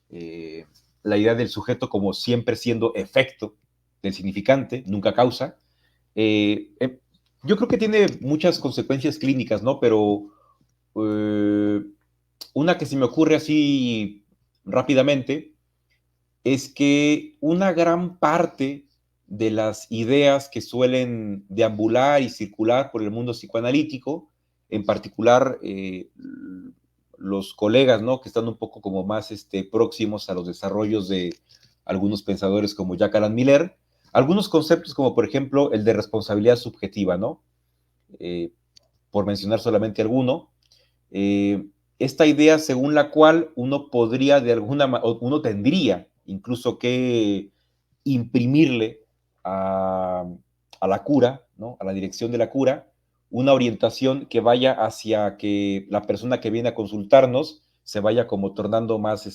[SPEAKER 2] eh, la idea del sujeto como siempre siendo efecto del significante, nunca causa. Eh, eh, yo creo que tiene muchas consecuencias clínicas, ¿no? Pero una que se me ocurre así rápidamente es que una gran parte de las ideas que suelen deambular y circular por el mundo psicoanalítico, en particular los colegas, ¿no? Que están un poco como más próximos a los desarrollos de algunos pensadores como Jack Alan Miller, algunos conceptos como por ejemplo el de responsabilidad subjetiva, ¿no? Eh, por mencionar solamente alguno, eh, esta idea según la cual uno podría de alguna manera, uno tendría incluso que imprimirle a, a la cura, ¿no? A la dirección de la cura, una orientación que vaya hacia que la persona que viene a consultarnos se vaya como tornando más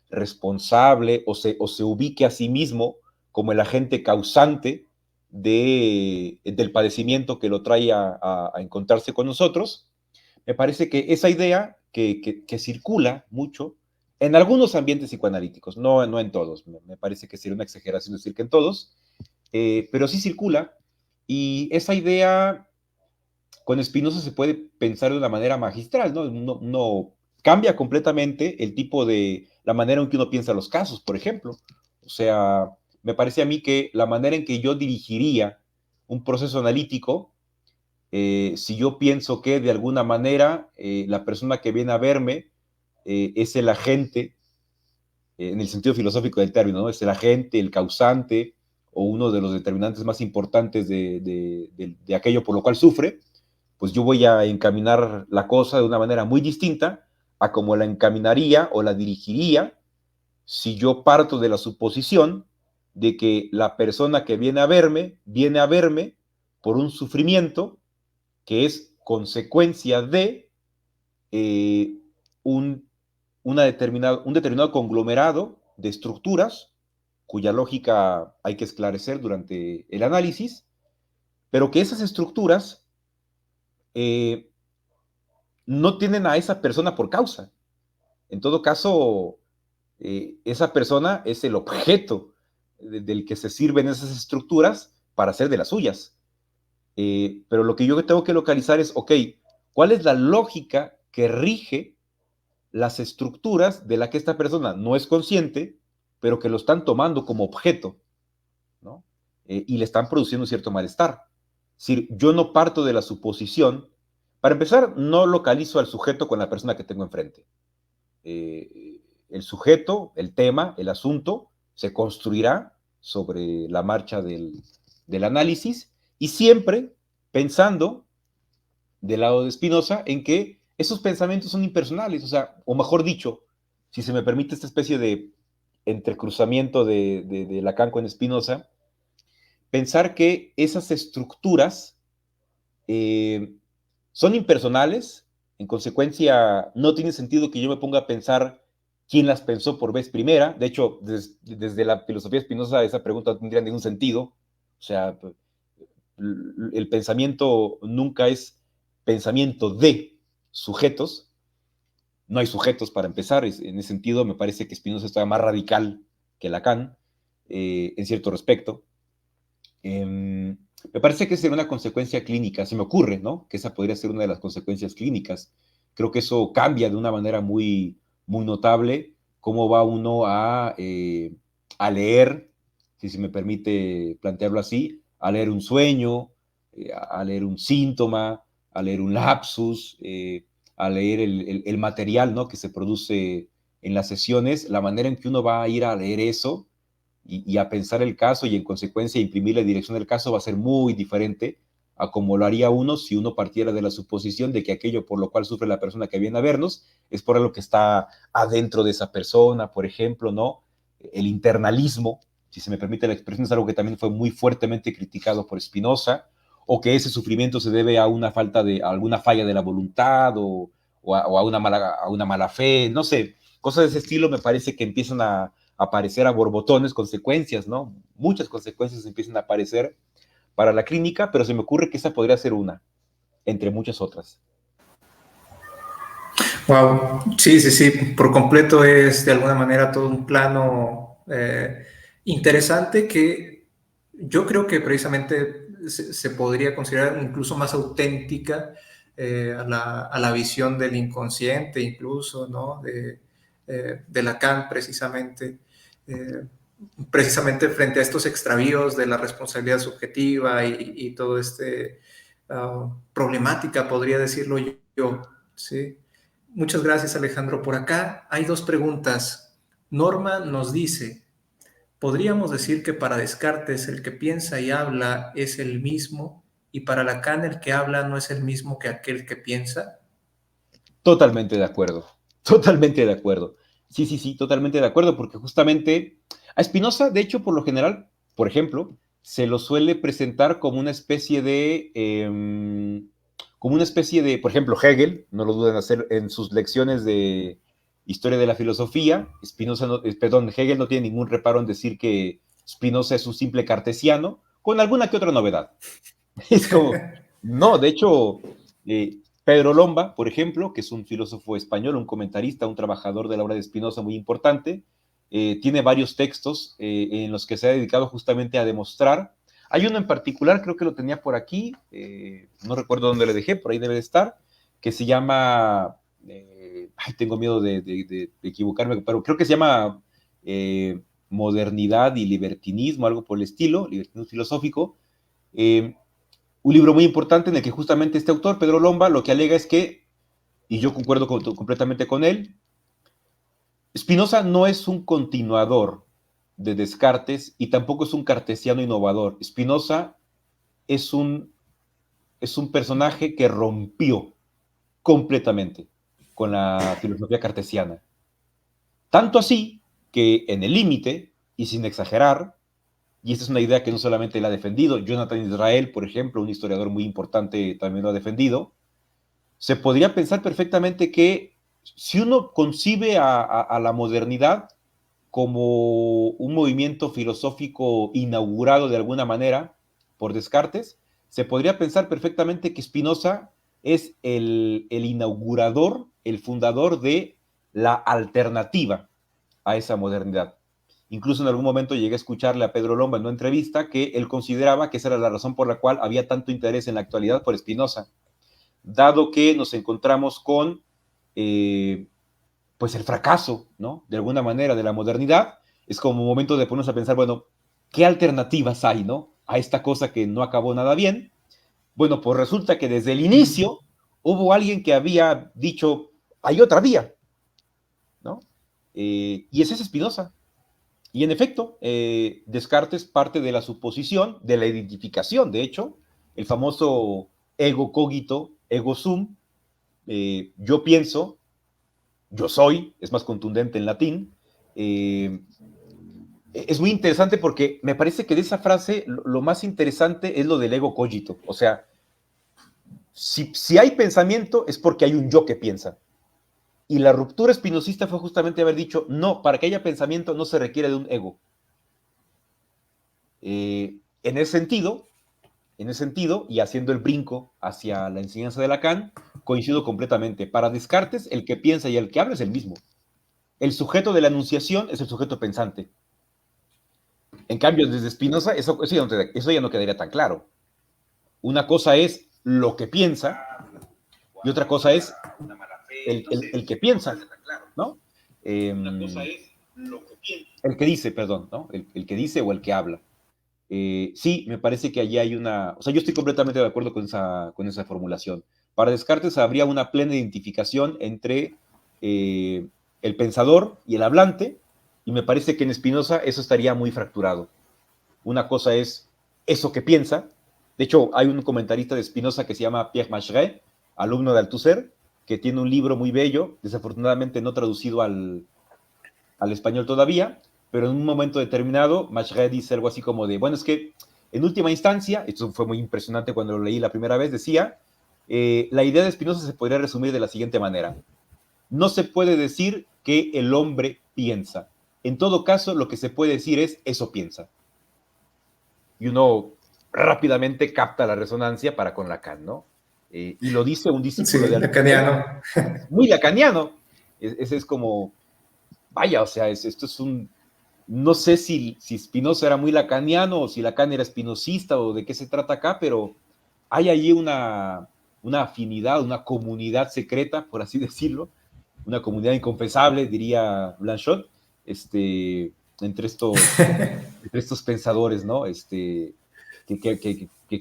[SPEAKER 2] responsable o se ubique a sí mismo como el agente causante del padecimiento que lo trae a encontrarse con nosotros. Me parece que esa idea que circula mucho en algunos ambientes psicoanalíticos, no en todos, me parece que sería una exageración decir que en todos, pero sí circula, y esa idea con Spinoza se puede pensar de una manera magistral, ¿no? No cambia completamente el tipo de, la manera en que uno piensa los casos, por ejemplo. O sea, me parece a mí que la manera en que yo dirigiría un proceso analítico, si yo pienso que de alguna manera la persona que viene a verme es el agente, en el sentido filosófico del término, ¿no? Es el agente, el causante o uno de los determinantes más importantes de aquello por lo cual sufre, pues yo voy a encaminar la cosa de una manera muy distinta a como la encaminaría o la dirigiría si yo parto de la suposición de que la persona que viene a verme por un sufrimiento que es consecuencia de eh, un, un determinado conglomerado de estructuras cuya lógica hay que esclarecer durante el análisis, pero que esas estructuras eh, no tienen a esa persona por causa. En todo caso, esa persona es el objeto del que se sirven esas estructuras para hacer de las suyas. Pero lo que yo tengo que localizar es, ok, ¿cuál es la lógica que rige las estructuras de la que esta persona no es consciente, pero que lo están tomando como objeto, ¿no? Y le están produciendo cierto malestar? Es decir, yo no parto de la suposición, para empezar, no localizo al sujeto con la persona que tengo enfrente. El sujeto, el tema, el asunto, se construirá sobre la marcha del análisis y siempre pensando del lado de Spinoza en que esos pensamientos son impersonales, o sea, o mejor dicho, si se me permite esta especie de entrecruzamiento de Lacan con Spinoza, pensar que esas estructuras eh, son impersonales, en consecuencia no tiene sentido que yo me ponga a pensar quién las pensó por vez primera. De hecho, desde la filosofía Spinoza esa pregunta no tendría ningún sentido. O sea, el pensamiento nunca es pensamiento de sujetos. No hay sujetos para empezar. En ese sentido, me parece que Spinoza está más radical que Lacan en cierto respecto. Me parece que sería una consecuencia clínica, se me ocurre, ¿no? Que esa podría ser una de las consecuencias clínicas. Creo que eso cambia de una manera muy notable cómo va uno a leer, si se me permite plantearlo así, a leer un sueño, a leer un síntoma, a leer un lapsus, a leer el material, ¿no? Que se produce en las sesiones, la manera en que uno va a ir a leer eso y a pensar el caso y en consecuencia imprimir la dirección del caso va a ser muy diferente a como lo haría uno si uno partiera de la suposición de que aquello por lo cual sufre la persona que viene a vernos es por algo que está adentro de esa persona, por ejemplo, ¿no? El internalismo, si se me permite la expresión, es algo que también fue muy fuertemente criticado por Spinoza, o que ese sufrimiento se debe a una falta a alguna falla de la voluntad o a una mala fe, no sé, cosas de ese estilo me parece que empiezan a aparecer a borbotones consecuencias, ¿no? Muchas consecuencias empiezan a aparecer para la clínica, pero se me ocurre que esa podría ser una, entre muchas otras.
[SPEAKER 1] Wow, sí, sí, sí, por completo es de alguna manera todo un plano interesante que yo creo que precisamente se podría considerar incluso más auténtica a la visión del inconsciente, incluso, ¿no? De Lacan, precisamente. Eh, Precisamente frente a estos extravíos de la responsabilidad subjetiva y todo este problemática, podría decirlo yo, ¿sí? Muchas gracias, Alejandro. Por acá hay dos preguntas. Norma nos dice, ¿podríamos decir que para Descartes el que piensa y habla es el mismo y para Lacan el que habla no es el mismo que aquel que piensa?
[SPEAKER 2] Totalmente de acuerdo, totalmente de acuerdo. Sí, sí, sí, totalmente de acuerdo, porque justamente A Spinoza, de hecho, por lo general, por ejemplo, se lo suele presentar como una especie de, por ejemplo, Hegel, no lo dudan hacer en sus lecciones de historia de la filosofía, Hegel no tiene ningún reparo en decir que Spinoza es un simple cartesiano, con alguna que otra novedad. Es como, no, de hecho, Pedro Lomba, por ejemplo, que es un filósofo español, un comentarista, un trabajador de la obra de Spinoza muy importante, tiene varios textos en los que se ha dedicado justamente a demostrar. Hay uno en particular, creo que lo tenía por aquí, no recuerdo dónde le dejé, por ahí debe de estar, que se llama, tengo miedo de equivocarme, pero creo que se llama Modernidad y Libertinismo, algo por el estilo, libertinismo filosófico. Un libro muy importante en el que justamente este autor, Pedro Lomba, lo que alega es que, y yo concuerdo completamente con él, Spinoza no es un continuador de Descartes y tampoco es un cartesiano innovador. Spinoza es un personaje que rompió completamente con la filosofía cartesiana. Tanto así que en el límite, y sin exagerar, y esta es una idea que no solamente él ha defendido, Jonathan Israel, por ejemplo, un historiador muy importante, también lo ha defendido, se podría pensar perfectamente que si uno concibe a la modernidad como un movimiento filosófico inaugurado de alguna manera por Descartes, se podría pensar perfectamente que Spinoza es el inaugurador, el fundador de la alternativa a esa modernidad. Incluso en algún momento llegué a escucharle a Pedro Lomba en una entrevista que él consideraba que esa era la razón por la cual había tanto interés en la actualidad por Spinoza, dado que nos encontramos con pues el fracaso, ¿no? De alguna manera de la modernidad. Es como un momento de ponernos a pensar, bueno, ¿qué alternativas hay, ¿no? A esta cosa que no acabó nada bien. Bueno, pues resulta que desde el inicio hubo alguien que había dicho, hay otra vía, ¿no? Y ese es Spinoza. Y en efecto, Descartes parte de la suposición, de la identificación, de hecho, el famoso ego cogito, ego sum, yo pienso, yo soy, es más contundente en latín. Es muy interesante porque me parece que de esa frase lo más interesante es lo del ego cogito. O sea, si hay pensamiento es porque hay un yo que piensa. Y la ruptura espinosista fue justamente haber dicho, no, para que haya pensamiento no se requiere de un ego. En ese sentido, y haciendo el brinco hacia la enseñanza de Lacan, coincido completamente. Para Descartes, el que piensa y el que habla es el mismo. El sujeto de la enunciación es el sujeto pensante. En cambio, desde Spinoza, eso ya no quedaría tan claro. Una cosa es lo que piensa y otra cosa es el que piensa, ¿no? El que dice, perdón, ¿no? El que dice o el que habla. Sí, me parece que allí hay una... O sea, yo estoy completamente de acuerdo con esa formulación. Para Descartes habría una plena identificación entre el pensador y el hablante, y me parece que en Spinoza eso estaría muy fracturado. Una cosa es eso que piensa. De hecho, hay un comentarista de Spinoza que se llama Pierre Macheret, alumno de Althusser, que tiene un libro muy bello, desafortunadamente no traducido al español todavía, pero en un momento determinado, Macheret dice algo así como de, bueno, es que en última instancia, esto fue muy impresionante cuando lo leí la primera vez, decía, la idea de Spinoza se podría resumir de la siguiente manera. No se puede decir que el hombre piensa. En todo caso, lo que se puede decir es, eso piensa. Y uno rápidamente capta la resonancia para con Lacan, ¿no? Y lo dice un discípulo
[SPEAKER 1] sí,
[SPEAKER 2] de Althusser,
[SPEAKER 1] lacaniano.
[SPEAKER 2] muy lacaniano. Ese es como, vaya, o sea, esto es un... No sé si Spinoza era muy lacaniano o si Lacan era espinosista o de qué se trata acá, pero hay allí una afinidad, una comunidad secreta, por así decirlo, una comunidad inconfesable, diría Blanchot, entre estos pensadores, ¿no? Que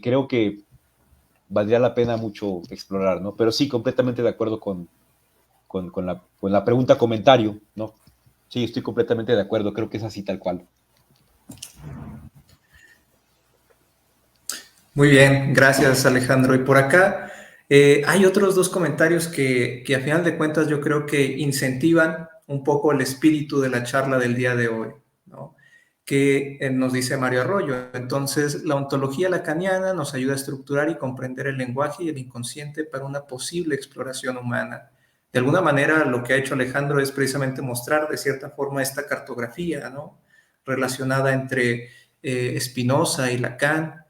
[SPEAKER 2] creo que valdría la pena mucho explorar, ¿no? Pero sí, completamente de acuerdo con la pregunta comentario, ¿no? Sí, estoy completamente de acuerdo, creo que es así tal cual.
[SPEAKER 1] Muy bien, gracias Alejandro. Y por acá hay otros dos comentarios que a final de cuentas yo creo que incentivan un poco el espíritu de la charla del día de hoy, ¿no? que nos dice Mario Arroyo. Entonces, la ontología lacaniana nos ayuda a estructurar y comprender el lenguaje y el inconsciente para una posible exploración humana. De alguna manera, lo que ha hecho Alejandro es precisamente mostrar, de cierta forma, esta cartografía, ¿no?, relacionada entre Spinoza y Lacan.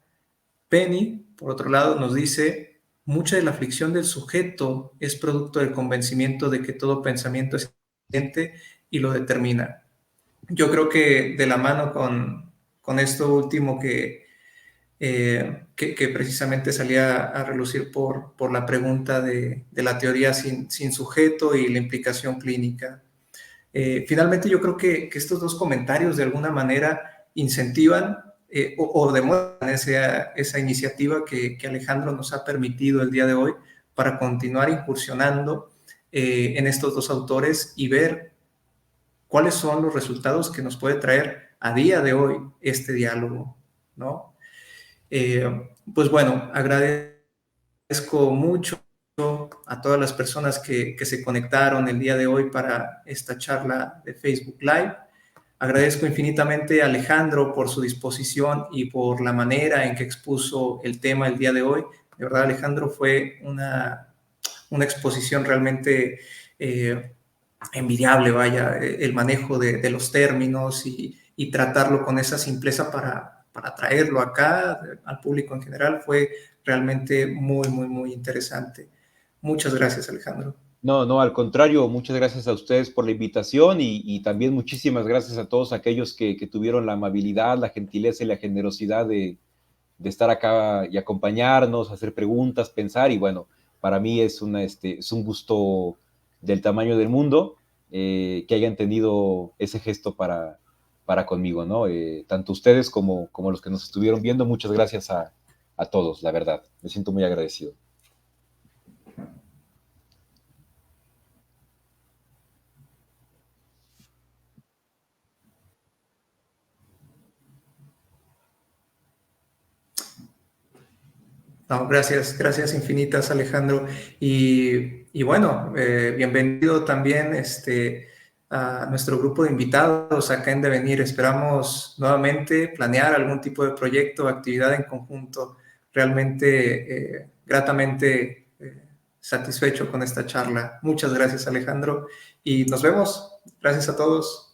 [SPEAKER 1] Penny, por otro lado, nos dice: mucha de la aflicción del sujeto es producto del convencimiento de que todo pensamiento es inteligente y lo determina. Yo creo que de la mano con esto último que precisamente salía a relucir por la pregunta de la teoría sin sujeto y la implicación clínica. Finalmente, yo creo que estos dos comentarios de alguna manera incentivan o demuestran esa iniciativa que Alejandro nos ha permitido el día de hoy para continuar incursionando en estos dos autores y ver cuáles son los resultados que nos puede traer a día de hoy este diálogo, ¿no? Pues bueno, agradezco mucho a todas las personas que se conectaron el día de hoy para esta charla de Facebook Live. Agradezco infinitamente a Alejandro por su disposición y por la manera en que expuso el tema el día de hoy. De verdad, Alejandro, fue una exposición realmente envidiable, vaya, el manejo de los términos y tratarlo con esa simpleza para traerlo acá al público en general fue realmente muy, muy, muy interesante. Muchas gracias, Alejandro.
[SPEAKER 2] No, no, al contrario, muchas gracias a ustedes por la invitación y también muchísimas gracias a todos aquellos que tuvieron la amabilidad, la gentileza y la generosidad de estar acá y acompañarnos, hacer preguntas, pensar, y bueno, para mí es un gusto del tamaño del mundo que hayan tenido ese gesto para conmigo, ¿no? Tanto ustedes como los que nos estuvieron viendo, muchas gracias a todos, la verdad, me siento muy agradecido.
[SPEAKER 1] No, gracias, gracias infinitas, Alejandro. Y bueno, bienvenido también a nuestro grupo de invitados acá en Devenir. Esperamos nuevamente planear algún tipo de proyecto, actividad en conjunto. Realmente, gratamente satisfecho con esta charla. Muchas gracias, Alejandro. Y nos vemos. Gracias a todos.